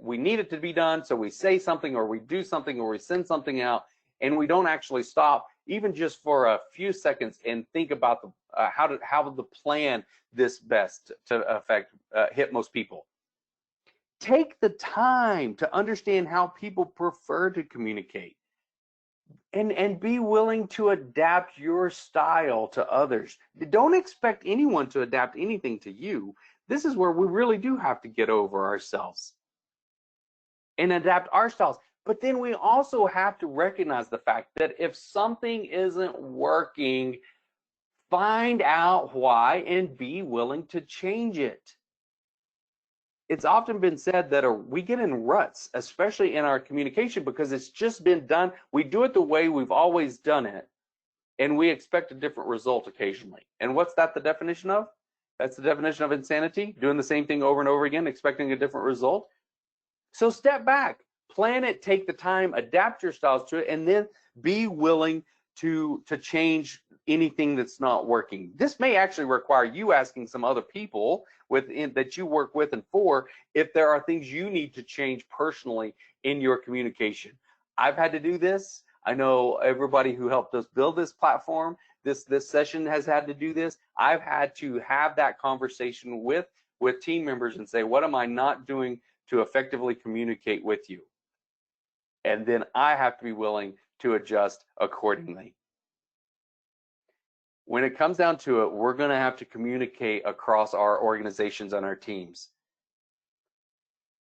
we need it to be done, so we say something or we do something or we send something out, and we don't actually stop even just for a few seconds and think about how to plan this best to hit most people. Take the time to understand how people prefer to communicate, and be willing to adapt your style to others. Don't expect anyone to adapt anything to you. This is where we really do have to get over ourselves and adapt our styles. But then we also have to recognize the fact that if something isn't working, find out why and be willing to change it. It's often been said that we get in ruts, especially in our communication, because it's just been done. We do it the way we've always done it, and we expect a different result occasionally. And what's that the definition of? That's the definition of insanity, doing the same thing over and over again, expecting a different result. So step back, plan it, take the time, adapt your styles to it, and then be willing to change anything that's not working. This may actually require you asking some other people that you work with and for if there are things you need to change personally in your communication. I've had to do this. I know everybody who helped us build this platform, this session has had to do this. I've had to have that conversation with team members and say, what am I not doing to effectively communicate with you? And then I have to be willing to adjust accordingly. When it comes down to it, we're going to have to communicate across our organizations and our teams.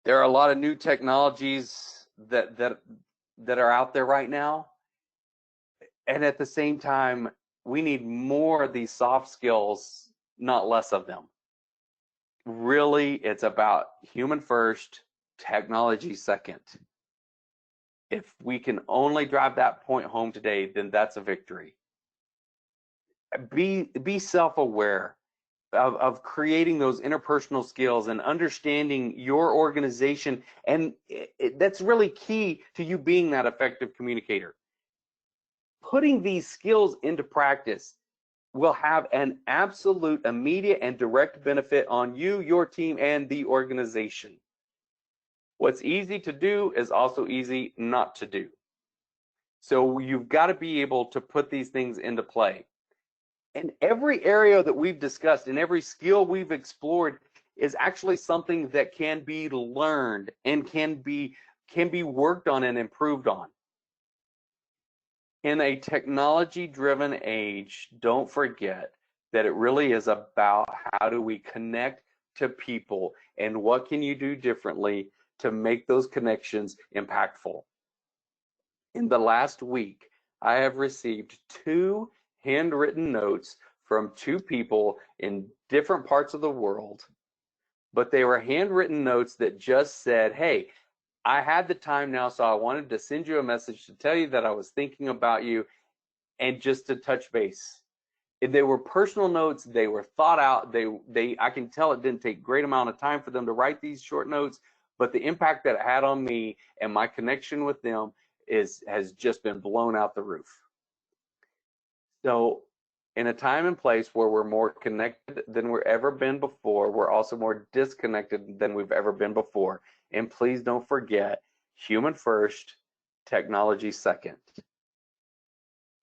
There are a lot of new technologies that are out there right now. And at the same time, we need more of these soft skills, not less of them. Really, it's about human first, technology second. If we can only drive that point home today, then that's a victory. Be self-aware of creating those interpersonal skills and understanding your organization, and that's really key to you being that effective communicator. Putting these skills into practice will have an absolute immediate and direct benefit on you, your team, and the organization. What's easy to do is also easy not to do. So you've got to be able to put these things into play. And every area that we've discussed and every skill we've explored is actually something that can be learned and can be worked on and improved on. In a technology-driven age, don't forget that it really is about how do we connect to people and what can you do differently to make those connections impactful. In the last week, I have received 2 handwritten notes from 2 people in different parts of the world, but they were handwritten notes that just said, hey, I had the time now, so I wanted to send you a message to tell you that I was thinking about you and just to touch base. They were personal notes, they were thought out, I can tell it didn't take a great amount of time for them to write these short notes, but the impact that it had on me and my connection with them has just been blown out the roof. So in a time and place where we're more connected than we've ever been before, we're also more disconnected than we've ever been before. And please don't forget, human first, technology second.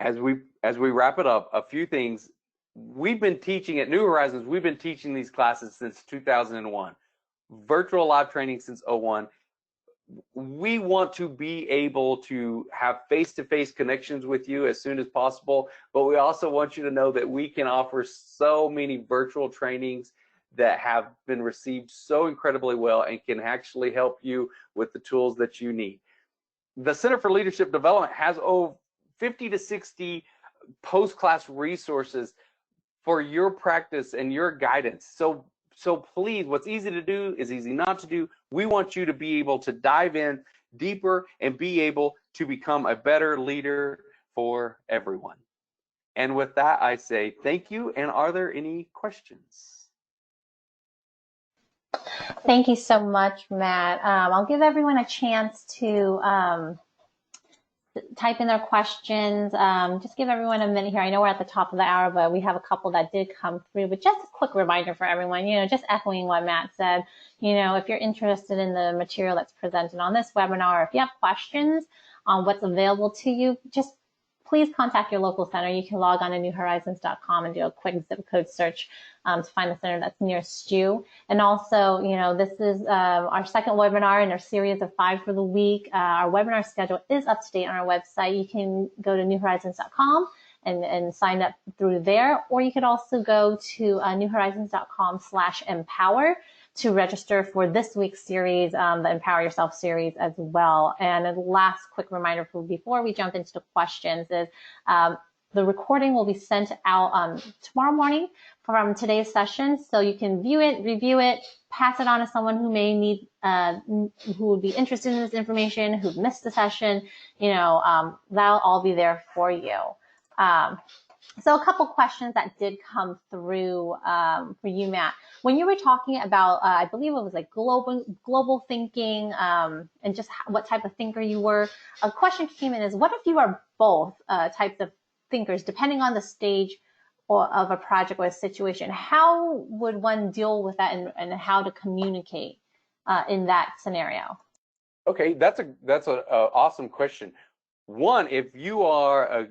As we wrap it up, a few things. We've been teaching at New Horizons, we've been teaching these classes since 2001. Virtual live training since 01. We want to be able to have face-to-face connections with you as soon as possible, but we also want you to know that we can offer so many virtual trainings that have been received so incredibly well and can actually help you with the tools that you need. The Center for Leadership Development has over 50 to 60 post-class resources for your practice and your guidance. So please, what's easy to do is easy not to do. We want you to be able to dive in deeper and be able to become a better leader for everyone. And with that, I say thank you. And are there any questions? Thank you so much, Matt. I'll give everyone a chance to type in their questions. Just give everyone a minute here. I know we're at the top of the hour, but we have a couple that did come through. But just a quick reminder for everyone, just echoing what Matt said, if you're interested in the material that's presented on this webinar, if you have questions on what's available to you, just please contact your local center. You can log on to newhorizons.com and do a quick zip code search to find the center that's nearest you. And also, this is our second webinar in our series of 5 for the week. Our webinar schedule is up to date on our website. You can go to newhorizons.com and sign up through there, or you could also go to newhorizons.com/empower to register for this week's series, the Empower Yourself series as well. And a last quick reminder before we jump into the questions is the recording will be sent out tomorrow morning from today's session, so you can view it, review it, pass it on to someone who may need, who would be interested in this information, who missed the session. That'll all be there for you. So a couple questions that did come through for you, Matt. When you were talking about, I believe it was like global thinking and just what type of thinker you were, a question came in is, what if you are both types of thinkers, depending on the stage of a project or a situation? How would one deal with that and how to communicate in that scenario? Okay, that's an awesome question. One, if you are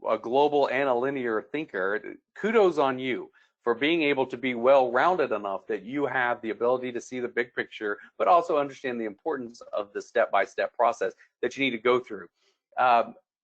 a global and a linear thinker, kudos on you for being able to be well-rounded enough that you have the ability to see the big picture, but also understand the importance of the step-by-step process that you need to go through.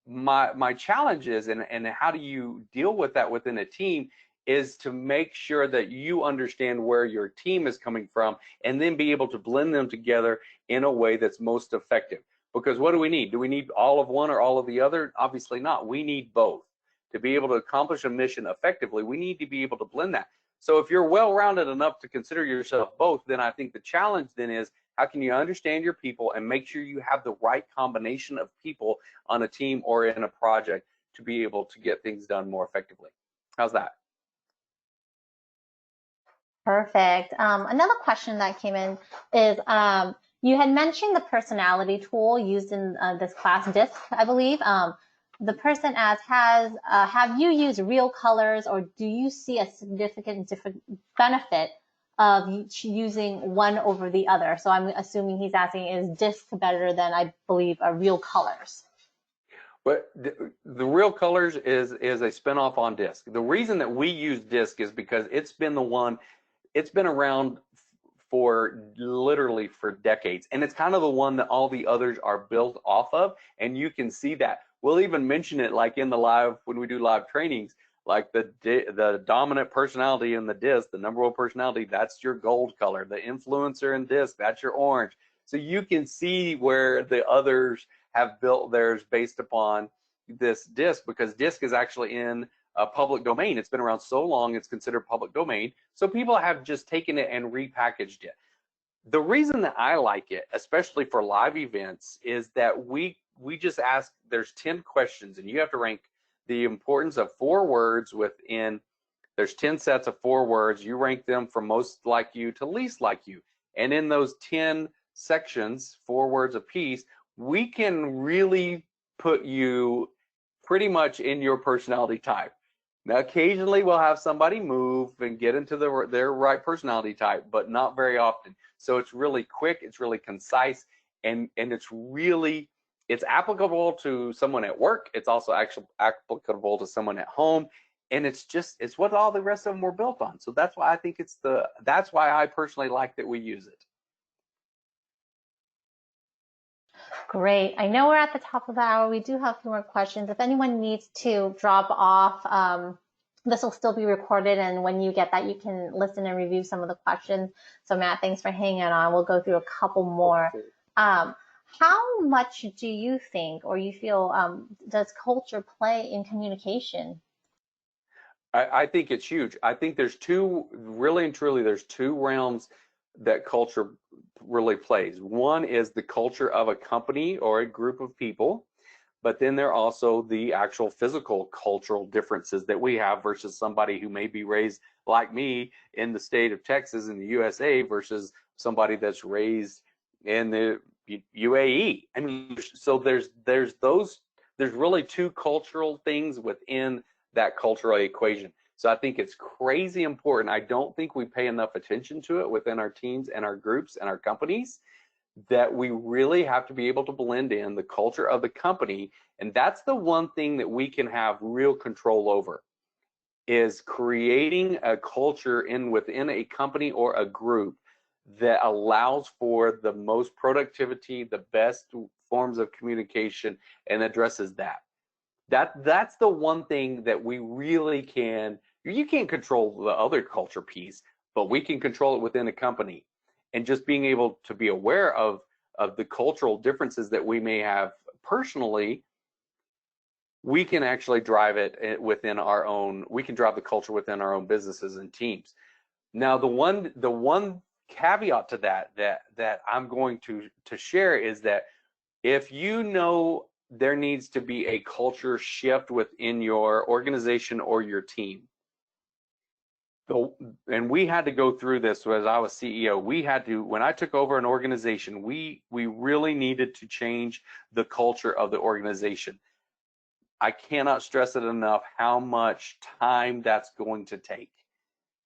My challenge is, and how do you deal with that within a team, is to make sure that you understand where your team is coming from and then be able to blend them together in a way that's most effective. Because what do we need? Do we need all of one or all of the other? Obviously not. We need both. To be able to accomplish a mission effectively, we need to be able to blend that. So if you're well-rounded enough to consider yourself both, then I think the challenge then is, how can you understand your people and make sure you have the right combination of people on a team or in a project to be able to get things done more effectively? How's that? Perfect. Another question that came in is, you had mentioned the personality tool used in this class, DISC, I believe. The person asks, have you used real colors, or do you see a significant different benefit of using one over the other? So I'm assuming he's asking, is DISC better than, I believe, real colors? But the real colors is a spinoff on DISC. The reason that we use DISC is because it's been around for literally for decades, and it's kind of the one that all the others are built off of, and you can see that. We'll even mention it like in the live, when we do live trainings, like the dominant personality in the DISC, the number one personality, that's your gold color. The influencer in DISC, that's your orange. So you can see where the others have built theirs based upon this DISC, because DISC is actually in a public domain. It's been around so long, it's considered public domain. So people have just taken it and repackaged it. The reason that I like it, especially for live events, is that we just ask, there's 10 questions, and you have to rank the importance of 4 words within, there's 10 sets of 4 words. You rank them from most like you to least like you. And in those 10 sections, 4 words apiece, we can really put you pretty much in your personality type. Now, occasionally we'll have somebody move and get into their right personality type, but not very often. So it's really quick, it's really concise, and it's really it's applicable to someone at work. It's also actually applicable to someone at home. And it's what all the rest of them were built on. So that's why I think that's why I personally like that we use it. Great. I know we're at the top of the hour. We do have a few more questions. If anyone needs to drop off, this will still be recorded, and when you get that, you can listen and review some of the questions. So Matt, thanks for hanging on. We'll go through a couple more. How much do you think, or you feel, does culture play in communication? I think it's huge. I think there's really and truly, there's two realms that culture really plays. One is the culture of a company or a group of people, but then there are also the actual physical cultural differences that we have versus somebody who may be raised like me in the state of Texas in the USA versus somebody that's raised in the UAE. I mean, so there's really two cultural things within that cultural equation. So I think it's crazy important. I don't think we pay enough attention to it within our teams and our groups and our companies, that we really have to be able to blend in the culture of the company. And that's the one thing that we can have real control over, is creating a culture within a company or a group that allows for the most productivity, the best forms of communication, and addresses that. That's the one thing that we really can. You can't control the other culture piece, but we can control it within a company. And just being able to be aware of the cultural differences that we may have personally, we can actually drive it within our own. We can drive the culture within our own businesses and teams. Now, the one caveat to that I'm going to share is that if you know there needs to be a culture shift within your organization or your team. And we had to go through this as I was CEO. We had to, when I took over an organization, we really needed to change the culture of the organization. I cannot stress it enough how much time that's going to take.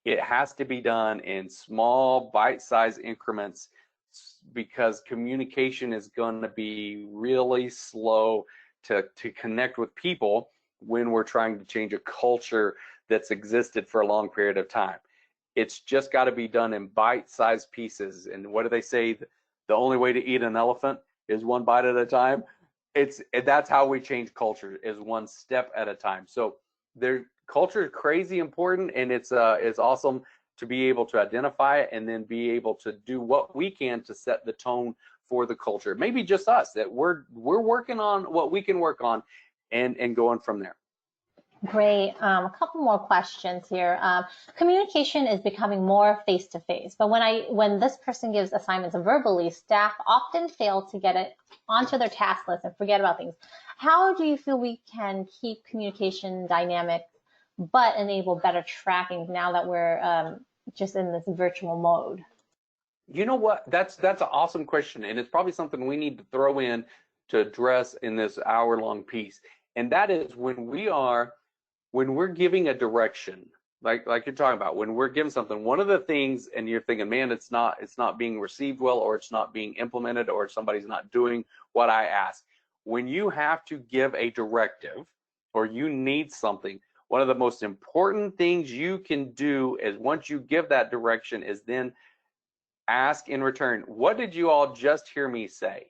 It has to be done in small, bite-sized increments, because communication is going to be really slow to connect with people when we're trying to change a culture that's existed for a long period of time. It's just got to be done in bite-sized pieces. And what do they say? The only way to eat an elephant is one bite at a time. That's how we change culture, is one step at a time. So culture is crazy important, and it's awesome to be able to identify it and then be able to do what we can to set the tone for the culture. Maybe just us, that we're working on what we can work on and going from there. Great. A couple more questions here. Communication is becoming more face-to-face, but when this person gives assignments verbally, staff often fail to get it onto their task list and forget about things. How do you feel we can keep communication dynamic but enable better tracking now that we're just in this virtual mode? You know what? That's an awesome question, and it's probably something we need to throw in to address in this hour-long piece. And that is when we're giving a direction, like you're talking about, when we're giving something, one of the things, and you're thinking, man, it's not being received well, or it's not being implemented, or somebody's not doing what I ask. When you have to give a directive or you need something, one of the most important things you can do is, once you give that direction, is then ask in return, what did you all just hear me say?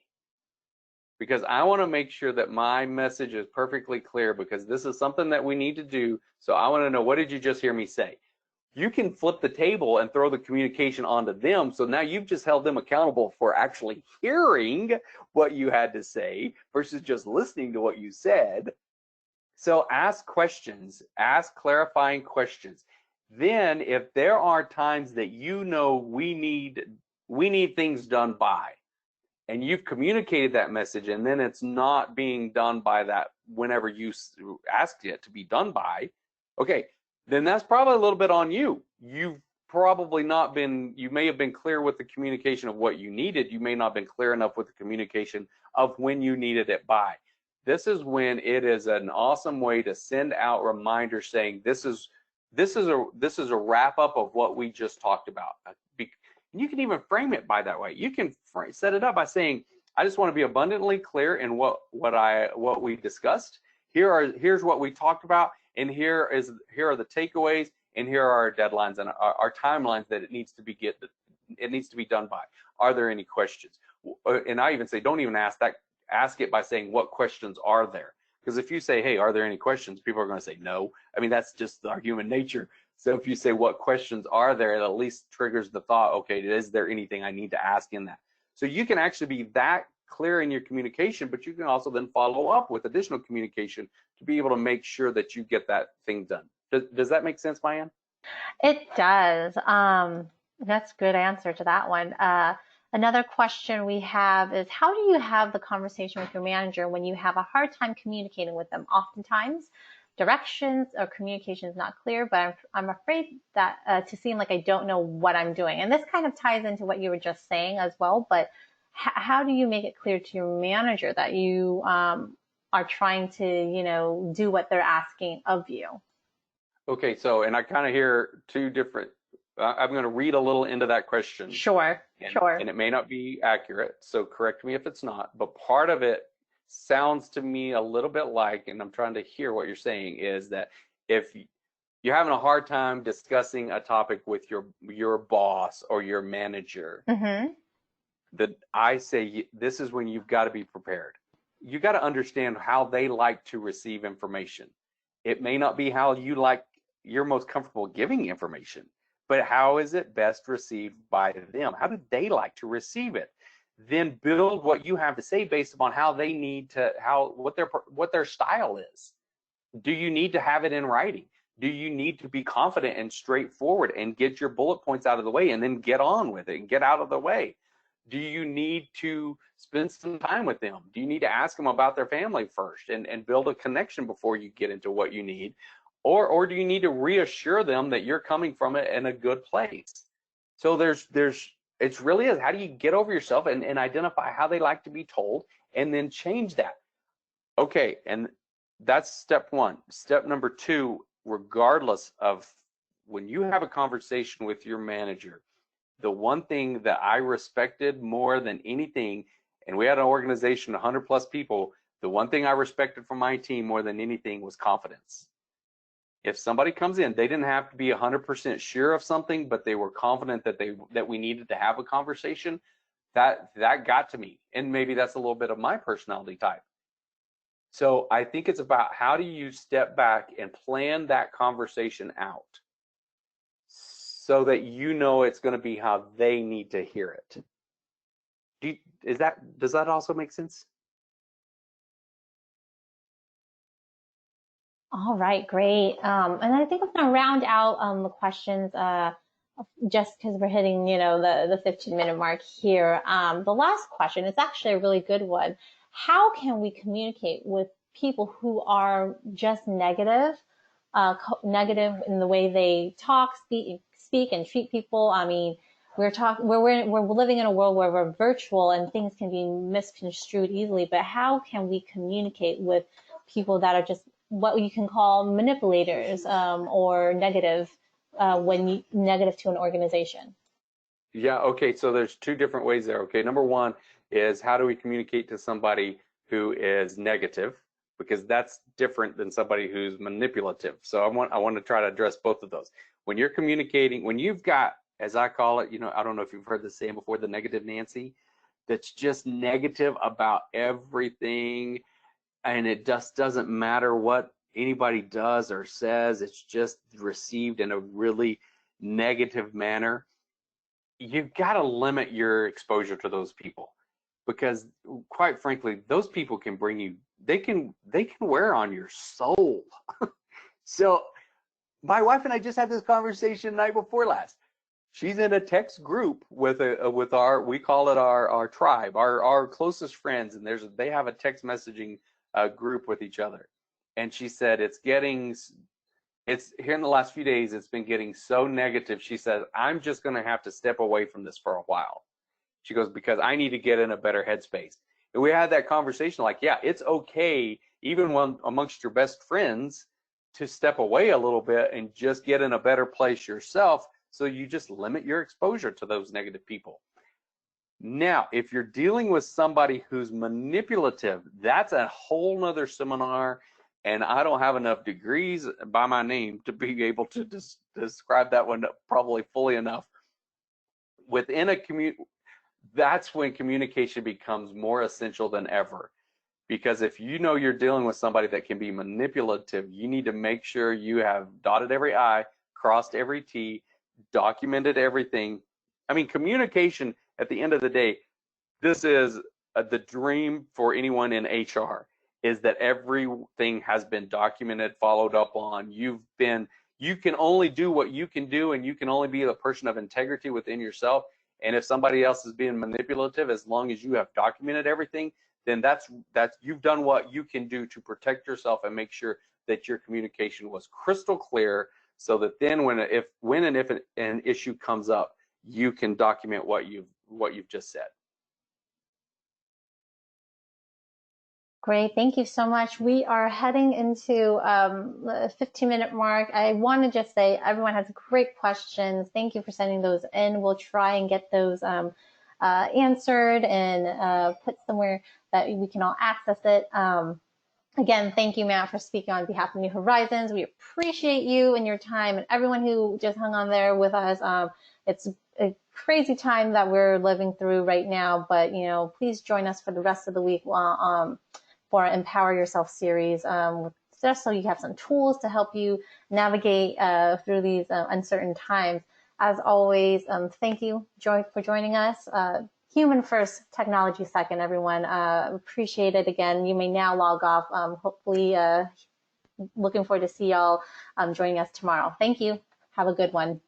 Because I want to make sure that my message is perfectly clear, because this is something that we need to do. So I want to know, what did you just hear me say? You can flip the table and throw the communication onto them. So now you've just held them accountable for actually hearing what you had to say versus just listening to what you said. So ask questions, ask clarifying questions. Then if there are times that you know we need things done by, and you've communicated that message, and then it's not being done by that whenever you asked it to be done by, okay, then that's probably a little bit on you. You've probably not been, you may have been clear with the communication of what you needed. You may not have been clear enough with the communication of when you needed it by. This is when it is an awesome way to send out reminders saying, this is a wrap up of what we just talked about. You can even frame it by that way. You can set it up by saying, I just want to be abundantly clear in what we discussed. Here's what we talked about, and here are the takeaways, and here are our deadlines and our timelines that it needs to be done by. Are there any questions? And I even say, don't even ask that. Ask it by saying, what questions are there? Because if you say, hey, are there any questions? People are going to say no. I mean, that's just our human nature. So if you say, what questions are there, it at least triggers the thought, okay, is there anything I need to ask in that? So you can actually be that clear in your communication, but you can also then follow up with additional communication to be able to make sure that you get that thing done. Does that make sense, Mayan? It does. That's a good answer to that one. Another question we have is, how do you have the conversation with your manager when you have a hard time communicating with them? Oftentimes, directions or communication is not clear, but I'm afraid that to seem like I don't know what I'm doing. And this kind of ties into what you were just saying as well, but how do you make it clear to your manager that you are trying to, do what they're asking of you? Okay, so, and I kind of hear two different, I'm going to read a little into that question. Sure. And it may not be accurate, so correct me if it's not, but part of it sounds to me a little bit like, and I'm trying to hear what you're saying, is that if you're having a hard time discussing a topic with your boss or your manager, that I say this is when you've got to be prepared. You got to understand how they like to receive information. It may not be how you're most comfortable giving information, but how is it best received by them? How do they like to receive it? Then build what you have to say based upon how they need to, what their style is. Do you need to have it in writing? Do you need to be confident and straightforward and get your bullet points out of the way and then get on with it and get out of the way? Do you need to spend some time with them? Do you need to ask them about their family first and build a connection before you get into what you need? Or do you need to reassure them that you're coming from it in a good place? So it really is, how do you get over yourself and identify how they like to be told and then change that? Okay, and that's step one. Step number two, regardless of when you have a conversation with your manager, the one thing that I respected more than anything, and we had an organization, 100 plus people, the one thing I respected from my team more than anything was confidence. If somebody comes in, they didn't have to be 100% sure of something, but they were confident that we needed to have a conversation. That got to me, and maybe that's a little bit of my personality type. So I think it's about how do you step back and plan that conversation out so that you know it's going to be how they need to hear it. Does that also make sense? All right, great. And I think I'm going to round out the questions just because we're hitting, the 15-minute mark here. The last question is actually a really good one. How can we communicate with people who are just negative in the way they talk, speak, and treat people? I mean, we're living in a world where we're virtual and things can be misconstrued easily. But how can we communicate with people that are just what you can call manipulators or negative negative to an organization? Yeah, okay, so there's two different ways there. Okay, number one is how do we communicate to somebody who is negative, because that's different than somebody who's manipulative. So I want to try to address both of those. When you're communicating, when you've got, as I call it, I don't know if you've heard this saying before, the negative Nancy, that's just negative about everything, and it just doesn't matter what anybody does or says, it's just received in a really negative manner. You've got to limit your exposure to those people, because quite frankly, those people can bring you, they can wear on your soul. So my wife and I just had this conversation night before last. She's in a text group with our, we call it our tribe, our closest friends, and they have a text messaging group with each other. And she said it's here in the last few days, it's been getting so negative. She said, I'm just going to have to step away from this for a while. She goes, because I need to get in a better headspace. And we had that conversation like, yeah, it's okay, even when amongst your best friends, to step away a little bit and just get in a better place yourself, so you just limit your exposure to those negative people. Now, if you're dealing with somebody who's manipulative, that's a whole nother seminar, and I don't have enough degrees by my name to be able to describe that one probably fully enough. Within a that's when communication becomes more essential than ever. Because if you know you're dealing with somebody that can be manipulative, you need to make sure you have dotted every I, crossed every T, documented everything. I mean, communication, at the end of the day, this is the dream for anyone in HR, is that everything has been documented, followed up on. You can only do what you can do, and you can only be the person of integrity within yourself. And if somebody else is being manipulative, as long as you have documented everything, then that's you've done what you can do to protect yourself and make sure that your communication was crystal clear, so that then when and if an issue comes up, you can document what you've just said. Great, thank you so much. We are heading into the 15-minute mark. I want to just say everyone has great questions. Thank you for sending those in. We'll try and get those answered and put somewhere that we can all access it. Again, thank you, Matt, for speaking on behalf of New Horizons. We appreciate you and your time, and everyone who just hung on there with us. It's a crazy time that we're living through right now, but please join us for the rest of the week for Empower Yourself series, just so you have some tools to help you navigate through these uncertain times. As always, thank you, Joy, for joining us. Human first, technology second, everyone. Appreciate it again. You may now log off. Hopefully, looking forward to see y'all joining us tomorrow. Thank you. Have a good one.